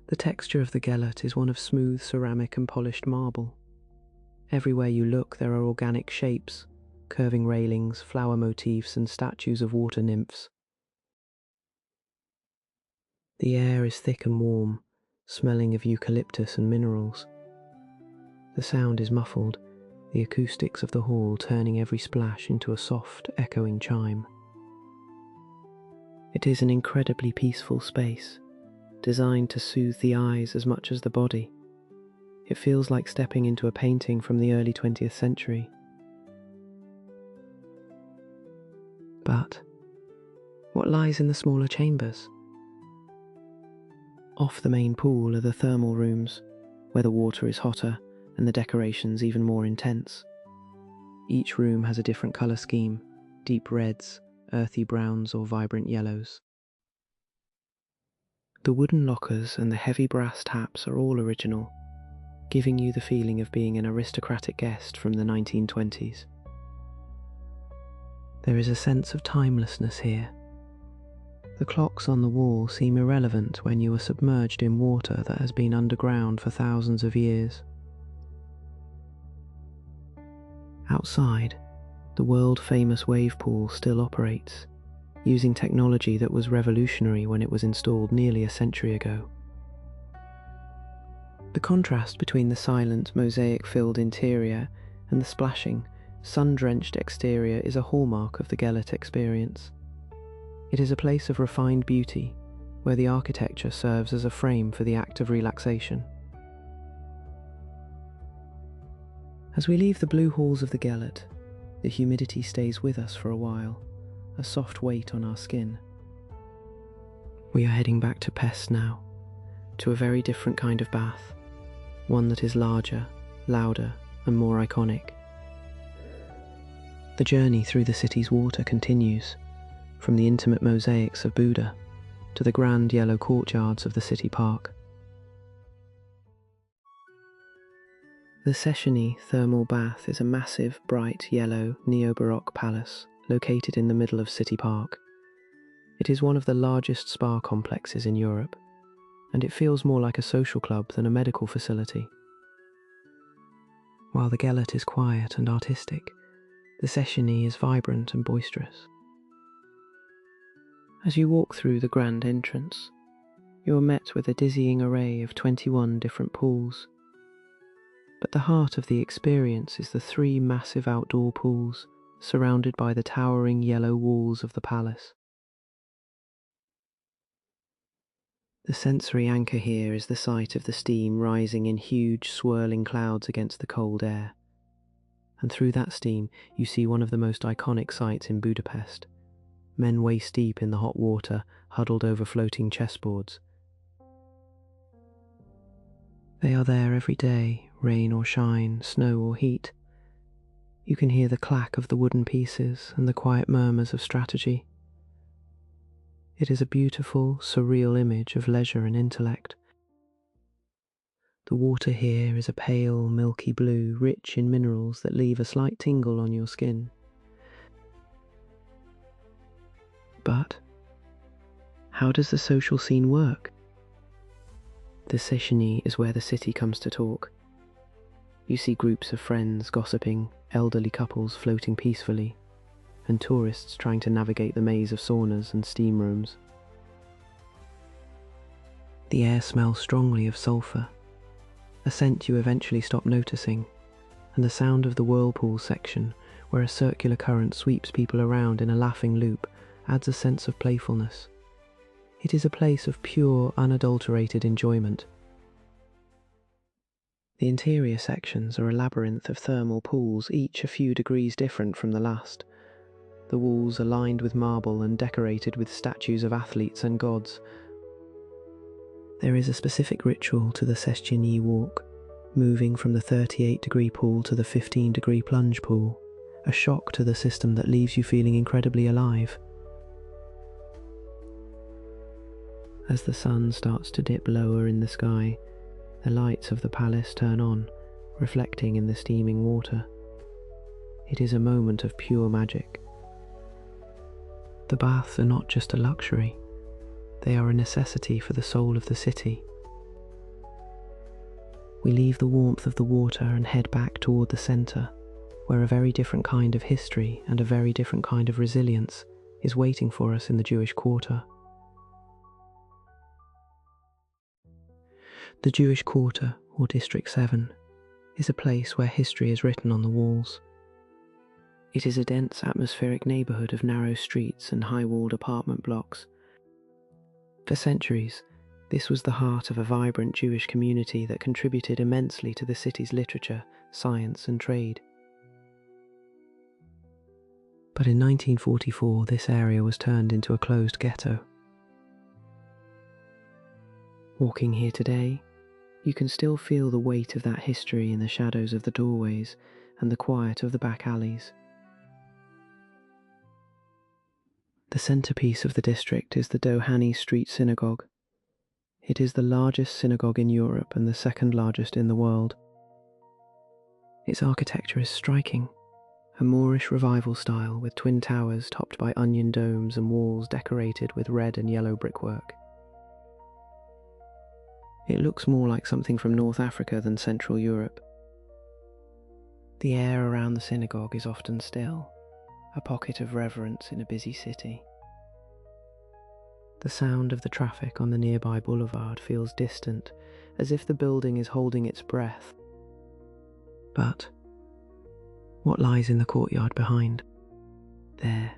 The texture of the Gellert is one of smooth ceramic and polished marble. Everywhere you look there are organic shapes, curving railings, flower motifs and statues of water nymphs. The air is thick and warm, smelling of eucalyptus and minerals. The sound is muffled, the acoustics of the hall turning every splash into a soft, echoing chime. It is an incredibly peaceful space, designed to soothe the eyes as much as the body. It feels like stepping into a painting from the early 20th century. But what lies in the smaller chambers? Off the main pool are the thermal rooms, where the water is hotter and the decorations even more intense. Each room has a different colour scheme, deep reds, earthy browns or vibrant yellows. The wooden lockers and the heavy brass taps are all original, giving you the feeling of being an aristocratic guest from the 1920s. There is a sense of timelessness here. The clocks on the wall seem irrelevant when you are submerged in water that has been underground for thousands of years. Outside, the world-famous wave pool still operates, using technology that was revolutionary when it was installed nearly a century ago. The contrast between the silent, mosaic-filled interior and the splashing, sun-drenched exterior is a hallmark of the Gellert experience. It is a place of refined beauty, where the architecture serves as a frame for the act of relaxation. As we leave the blue halls of the Gellert, the humidity stays with us for a while, a soft weight on our skin. We are heading back to Pest now, to a very different kind of bath, one that is larger, louder, and more iconic. The journey through the city's water continues, from the intimate mosaics of Buda to the grand yellow courtyards of the city park. The Széchenyi thermal bath is a massive, bright yellow neo-Baroque palace located in the middle of City Park. It is one of the largest spa complexes in Europe, and it feels more like a social club than a medical facility. While the Gellert is quiet and artistic, the Széchenyi is vibrant and boisterous. As you walk through the grand entrance, you are met with a dizzying array of 21 different pools. But the heart of the experience is the 3 massive outdoor pools, surrounded by the towering yellow walls of the palace. The sensory anchor here is the sight of the steam rising in huge swirling clouds against the cold air. And through that steam you see one of the most iconic sights in Budapest. Men waist deep in the hot water, huddled over floating chessboards. They are there every day, rain or shine, snow or heat. You can hear the clack of the wooden pieces and the quiet murmurs of strategy. It is a beautiful, surreal image of leisure and intellect. The water here is a pale, milky blue, rich in minerals that leave a slight tingle on your skin. But how does the social scene work? The Széchenyi is where the city comes to talk. You see groups of friends gossiping, elderly couples floating peacefully, and tourists trying to navigate the maze of saunas and steam rooms. The air smells strongly of sulphur, a scent you eventually stop noticing, and the sound of the whirlpool section, where a circular current sweeps people around in a laughing loop, adds a sense of playfulness. It is a place of pure, unadulterated enjoyment. The interior sections are a labyrinth of thermal pools, each a few degrees different from the last. The walls are lined with marble and decorated with statues of athletes and gods. There is a specific ritual to the Sestiony walk, moving from the 38-degree pool to the 15-degree plunge pool, a shock to the system that leaves you feeling incredibly alive. As the sun starts to dip lower in the sky, the lights of the palace turn on, reflecting in the steaming water. It is a moment of pure magic. The baths are not just a luxury, they are a necessity for the soul of the city. We leave the warmth of the water and head back toward the centre, where a very different kind of history and a very different kind of resilience is waiting for us in the Jewish quarter. The Jewish Quarter, or District 7, is a place where history is written on the walls. It is a dense, atmospheric neighbourhood of narrow streets and high-walled apartment blocks. For centuries, this was the heart of a vibrant Jewish community that contributed immensely to the city's literature, science and trade. But in 1944, this area was turned into a closed ghetto. Walking here today, you can still feel the weight of that history in the shadows of the doorways and the quiet of the back alleys. The centerpiece of the district is the Doheny Street Synagogue. It is the largest synagogue in Europe and the second largest in the world. Its architecture is striking, a Moorish revival style with twin towers topped by onion domes and walls decorated with red and yellow brickwork. It looks more like something from North Africa than Central Europe. The air around the synagogue is often still, a pocket of reverence in a busy city. The sound of the traffic on the nearby boulevard feels distant, as if the building is holding its breath. But what lies in the courtyard behind? There,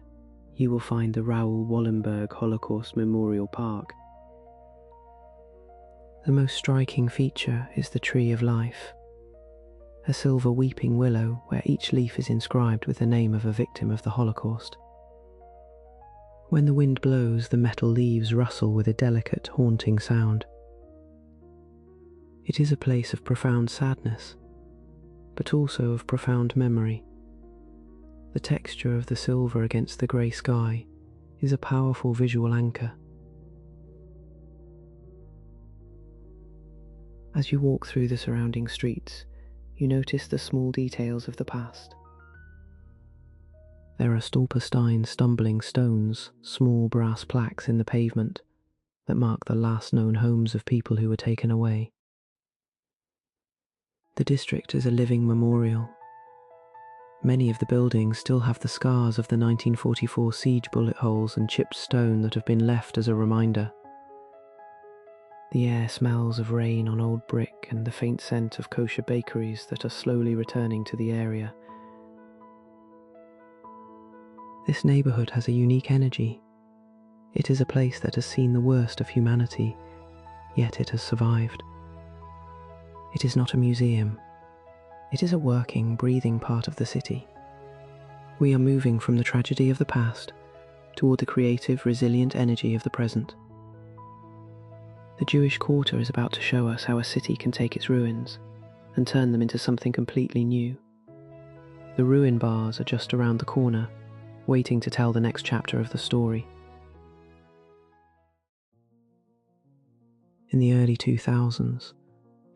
you will find the Raoul Wallenberg Holocaust Memorial Park. The most striking feature is the Tree of Life, a silver weeping willow where each leaf is inscribed with the name of a victim of the Holocaust. When the wind blows, the metal leaves rustle with a delicate, haunting sound. It is a place of profound sadness, but also of profound memory. The texture of the silver against the grey sky is a powerful visual anchor. As you walk through the surrounding streets, you notice the small details of the past. There are Stolperstein stumbling stones, small brass plaques in the pavement that mark the last known homes of people who were taken away. The district is a living memorial. Many of the buildings still have the scars of the 1944 siege bullet holes and chipped stone that have been left as a reminder. The air smells of rain on old brick and the faint scent of kosher bakeries that are slowly returning to the area. This neighbourhood has a unique energy. It is a place that has seen the worst of humanity, yet it has survived. It is not a museum. It is a working, breathing part of the city. We are moving from the tragedy of the past toward the creative, resilient energy of the present. The Jewish Quarter is about to show us how a city can take its ruins and turn them into something completely new. The ruin bars are just around the corner, waiting to tell the next chapter of the story. In the early 2000s,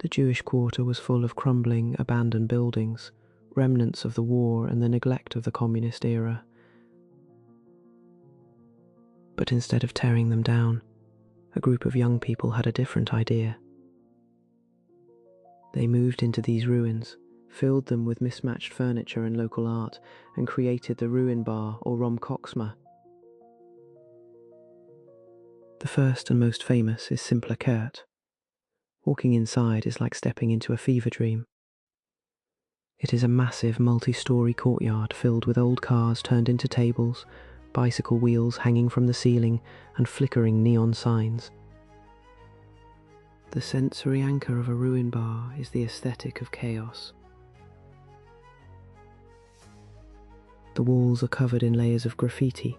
the Jewish Quarter was full of crumbling, abandoned buildings, remnants of the war and the neglect of the communist era. But instead of tearing them down, a group of young people had a different idea. They moved into these ruins, filled them with mismatched furniture and local art, and created the Ruin Bar or Rom Koksma. The first and most famous is Simpler Kurt. Walking inside is like stepping into a fever dream. It is a massive multi-story courtyard filled with old cars turned into tables, bicycle wheels hanging from the ceiling and flickering neon signs. The sensory anchor of a ruin bar is the aesthetic of chaos. The walls are covered in layers of graffiti,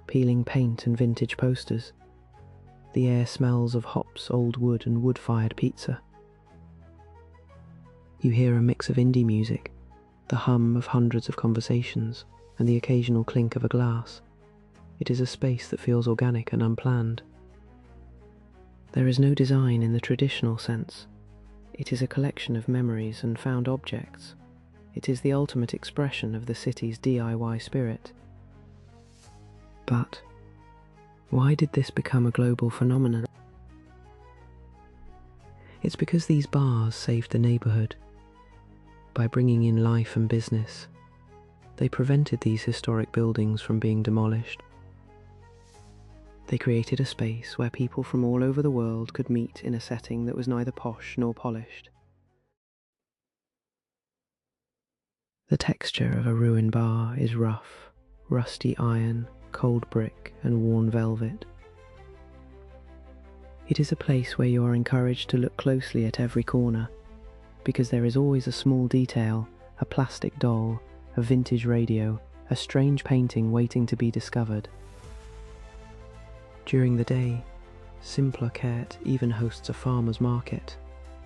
peeling paint and vintage posters. The air smells of hops, old wood and wood-fired pizza. You hear a mix of indie music, the hum of hundreds of conversations, and the occasional clink of a glass. It is a space that feels organic and unplanned. There is no design in the traditional sense. It is a collection of memories and found objects. It is the ultimate expression of the city's DIY spirit. But why did this become a global phenomenon? It's because these bars saved the neighborhood. By bringing in life and business, they prevented these historic buildings from being demolished. They created a space where people from all over the world could meet in a setting that was neither posh nor polished. The texture of a ruined bar is rough, rusty iron, cold brick, and worn velvet. It is a place where you are encouraged to look closely at every corner, because there is always a small detail, a plastic doll, a vintage radio, a strange painting waiting to be discovered. During the day, Simplocert even hosts a farmer's market,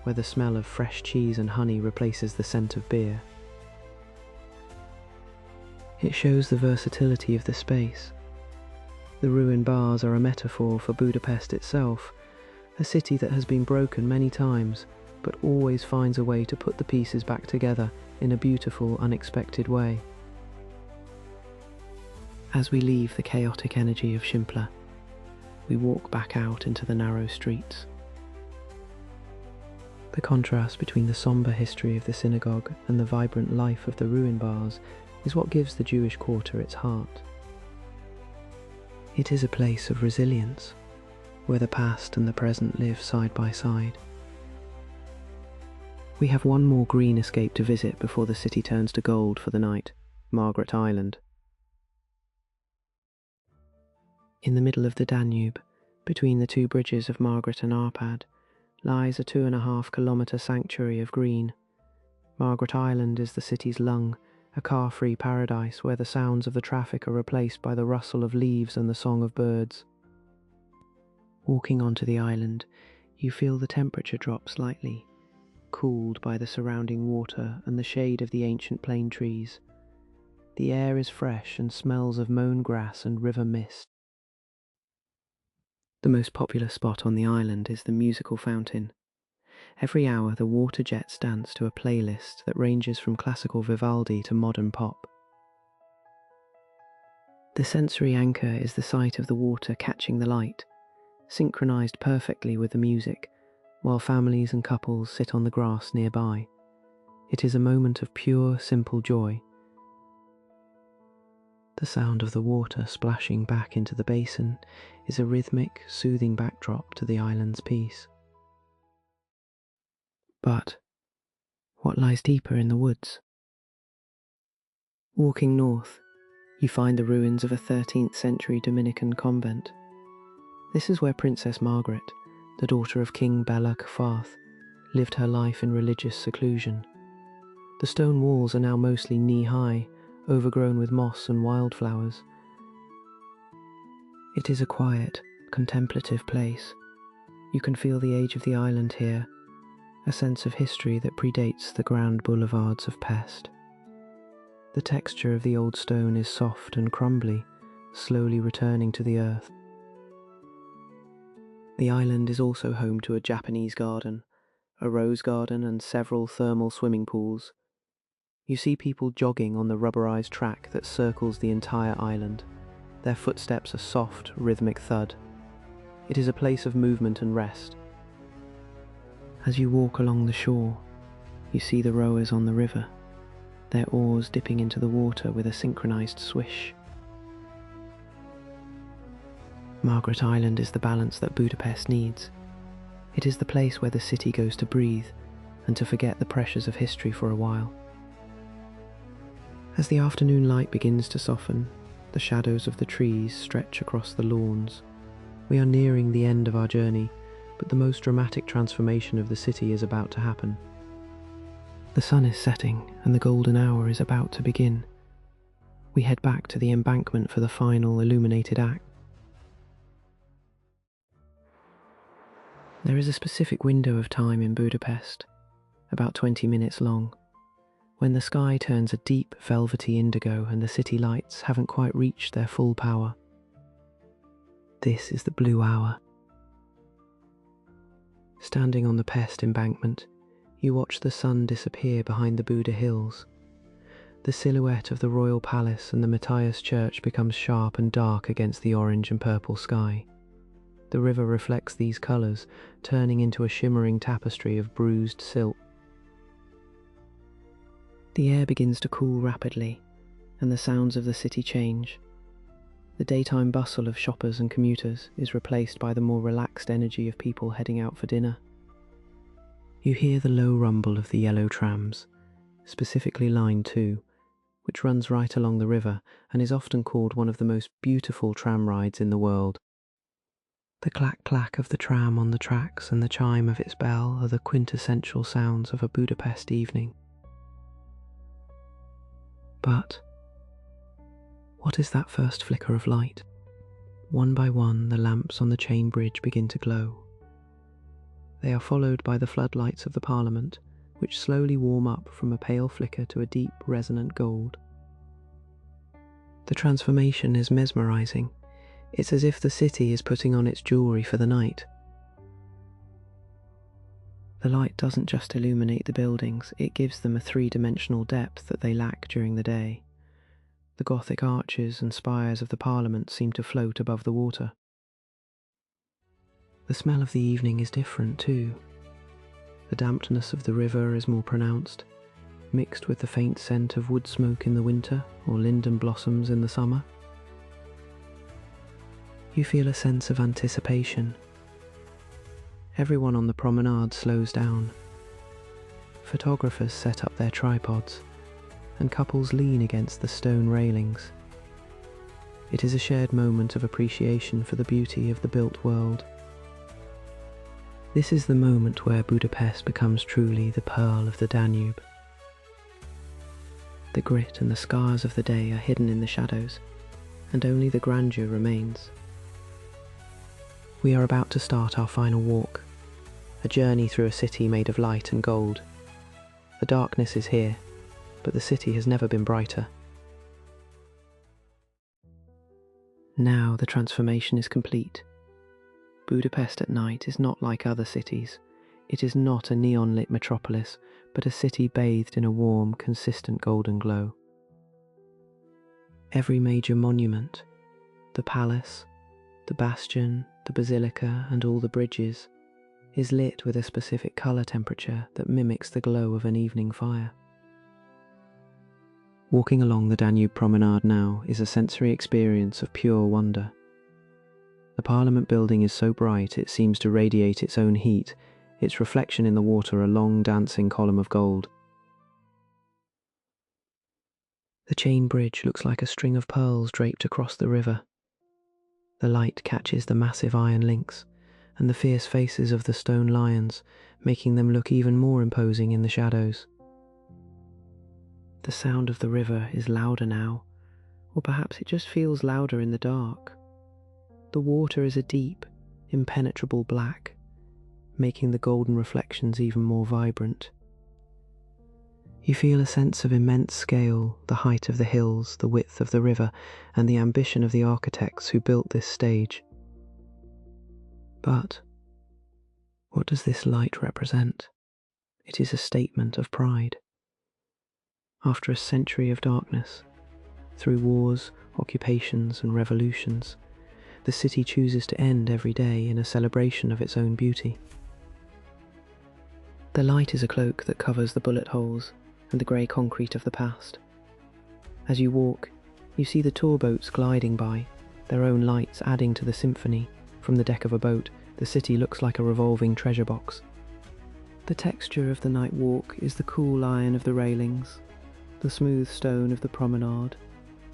where the smell of fresh cheese and honey replaces the scent of beer. It shows the versatility of the space. The ruined bars are a metaphor for Budapest itself, a city that has been broken many times, but always finds a way to put the pieces back together in a beautiful, unexpected way. As we leave the chaotic energy of Simpla, we walk back out into the narrow streets. The contrast between the sombre history of the synagogue and the vibrant life of the ruin bars is what gives the Jewish quarter its heart. It is a place of resilience, where the past and the present live side by side. We have one more green escape to visit before the city turns to gold for the night, Margaret Island. In the middle of the Danube, between the two bridges of Margaret and Arpad, lies a 2.5-kilometre sanctuary of green. Margaret Island is the city's lung, a car-free paradise where the sounds of the traffic are replaced by the rustle of leaves and the song of birds. Walking onto the island, you feel the temperature drop slightly, cooled by the surrounding water and the shade of the ancient plane trees. The air is fresh and smells of mown grass and river mist. The most popular spot on the island is the musical fountain. Every hour the water jets dance to a playlist that ranges from classical Vivaldi to modern pop. The sensory anchor is the sight of the water catching the light, synchronized perfectly with the music, while families and couples sit on the grass nearby. It is a moment of pure, simple joy. The sound of the water splashing back into the basin is a rhythmic, soothing backdrop to the island's peace. But what lies deeper in the woods? Walking north, you find the ruins of a 13th century Dominican convent. This is where Princess Margaret, the daughter of King Bela IV, lived her life in religious seclusion. The stone walls are now mostly knee-high, overgrown with moss and wildflowers. It is a quiet, contemplative place. You can feel the age of the island here, a sense of history that predates the grand boulevards of Pest. The texture of the old stone is soft and crumbly, slowly returning to the earth. The island is also home to a Japanese garden, a rose garden and several thermal swimming pools. You see people jogging on the rubberized track that circles the entire island. Their footsteps a soft, rhythmic thud. It is a place of movement and rest. As you walk along the shore, you see the rowers on the river, their oars dipping into the water with a synchronized swish. Margaret Island is the balance that Budapest needs. It is the place where the city goes to breathe and to forget the pressures of history for a while. As the afternoon light begins to soften, The shadows of the trees stretch across the lawns. We are nearing the end of our journey, but the most dramatic transformation of the city is about to happen. The sun is setting, and the golden hour is about to begin. We head back to the embankment for the final illuminated act. There is a specific window of time in Budapest, about 20 minutes long, when the sky turns a deep velvety indigo and the city lights haven't quite reached their full power. This is the blue hour. Standing on the Pest embankment, you watch the sun disappear behind the Buda hills. The silhouette of the royal palace and the Matthias church becomes sharp and dark against the orange and purple sky. The river reflects these colours, turning into a shimmering tapestry of bruised silk. The air begins to cool rapidly, and the sounds of the city change. The daytime bustle of shoppers and commuters is replaced by the more relaxed energy of people heading out for dinner. You hear the low rumble of the yellow trams, specifically Line 2, which runs right along the river and is often called one of the most beautiful tram rides in the world. The clack-clack of the tram on the tracks and the chime of its bell are the quintessential sounds of a Budapest evening. But what is that first flicker of light? One by one, the lamps on the chain bridge begin to glow. They are followed by the floodlights of the Parliament, which slowly warm up from a pale flicker to a deep, resonant gold. The transformation is mesmerizing. It's as if the city is putting on its jewelry for the night. The light doesn't just illuminate the buildings, it gives them a three-dimensional depth that they lack during the day. The Gothic arches and spires of the Parliament seem to float above the water. The smell of the evening is different too. The dampness of the river is more pronounced, mixed with the faint scent of wood smoke in the winter or linden blossoms in the summer. You feel a sense of anticipation. Everyone on the promenade slows down. Photographers set up their tripods, and couples lean against the stone railings. It is a shared moment of appreciation for the beauty of the built world. This is the moment where Budapest becomes truly the pearl of the Danube. The grit and the scars of the day are hidden in the shadows, and only the grandeur remains. We are about to start our final walk, a journey through a city made of light and gold. The darkness is here, but the city has never been brighter. Now the transformation is complete. Budapest at night is not like other cities. It is not a neon-lit metropolis, but a city bathed in a warm, consistent golden glow. Every major monument, the palace, the Bastion, the basilica, and all the bridges, is lit with a specific colour temperature that mimics the glow of an evening fire. Walking along the Danube promenade now is a sensory experience of pure wonder. The Parliament building is so bright it seems to radiate its own heat, its reflection in the water a long dancing column of gold. The chain bridge looks like a string of pearls draped across the river. The light catches the massive iron links and the fierce faces of the stone lions, making them look even more imposing in the shadows. The sound of the river is louder now, or perhaps it just feels louder in the dark. The water is a deep, impenetrable black, making the golden reflections even more vibrant. You feel a sense of immense scale, the height of the hills, the width of the river, and the ambition of the architects who built this stage. But what does this light represent? It is a statement of pride. After a century of darkness, through wars, occupations, and revolutions, the city chooses to end every day in a celebration of its own beauty. The light is a cloak that covers the bullet holes and the grey concrete of the past. As you walk, you see the tour boats gliding by, their own lights adding to the symphony. From the deck of a boat, the city looks like a revolving treasure box. The texture of the night walk is the cool iron of the railings, the smooth stone of the promenade,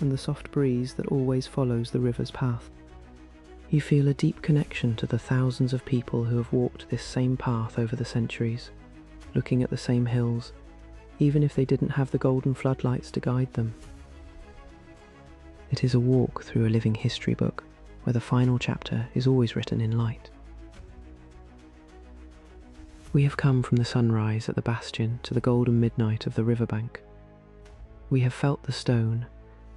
and the soft breeze that always follows the river's path. You feel a deep connection to the thousands of people who have walked this same path over the centuries, looking at the same hills, even if they didn't have the golden floodlights to guide them. It is a walk through a living history book, where the final chapter is always written in light. We have come from the sunrise at the Bastion to the golden midnight of the riverbank. We have felt the stone,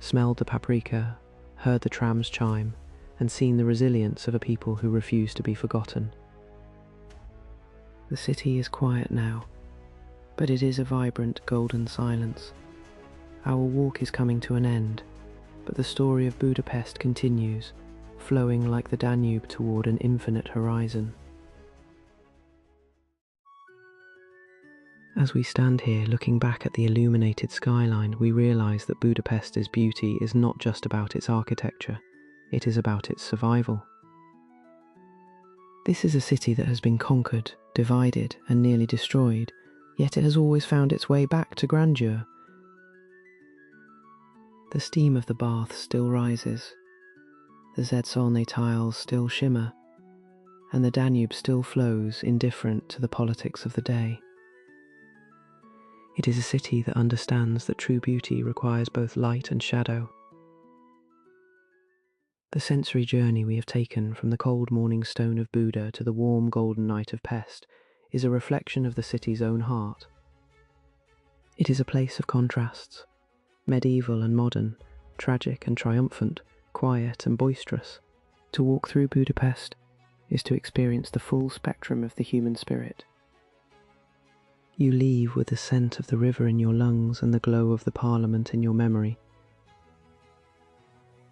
smelled the paprika, heard the tram's chime, and seen the resilience of a people who refuse to be forgotten. The city is quiet now, but it is a vibrant golden silence. Our walk is coming to an end, but the story of Budapest continues, flowing like the Danube toward an infinite horizon. As we stand here looking back at the illuminated skyline, we realise that Budapest's beauty is not just about its architecture, it is about its survival. This is a city that has been conquered, divided, and nearly destroyed, yet it has always found its way back to grandeur. The steam of the baths still rises, the Zedzolny tiles still shimmer, and the Danube still flows, indifferent to the politics of the day. It is a city that understands that true beauty requires both light and shadow. The sensory journey we have taken from the cold morning stone of Buda to the warm golden night of Pest is a reflection of the city's own heart. It is a place of contrasts, medieval and modern, tragic and triumphant, quiet and boisterous. To walk through Budapest is to experience the full spectrum of the human spirit. You leave with the scent of the river in your lungs and the glow of the Parliament in your memory.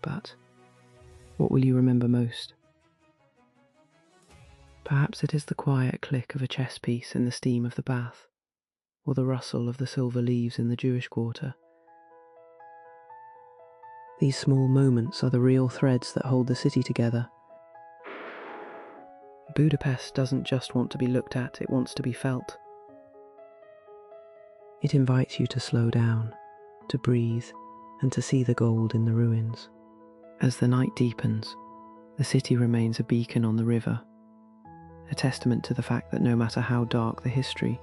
But what will you remember most? Perhaps it is the quiet click of a chess piece in the steam of the bath, or the rustle of the silver leaves in the Jewish quarter. These small moments are the real threads that hold the city together. Budapest doesn't just want to be looked at, it wants to be felt. It invites you to slow down, to breathe, and to see the gold in the ruins. As the night deepens, the city remains a beacon on the river, a testament to the fact that no matter how dark the history,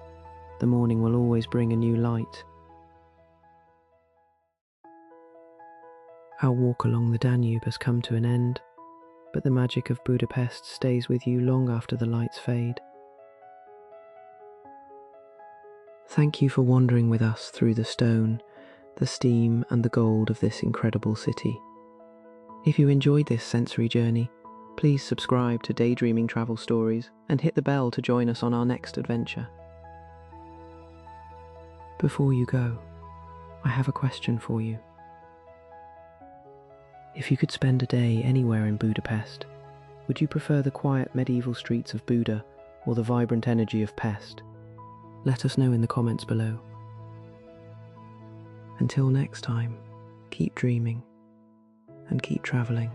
the morning will always bring a new light. Our walk along the Danube has come to an end, but the magic of Budapest stays with you long after the lights fade. Thank you for wandering with us through the stone, the steam, and the gold of this incredible city. If you enjoyed this sensory journey, please subscribe to Daydreaming Travel Stories and hit the bell to join us on our next adventure. Before you go, I have a question for you. If you could spend a day anywhere in Budapest, would you prefer the quiet medieval streets of Buda or the vibrant energy of Pest? Let us know in the comments below. Until next time, keep dreaming and keep traveling.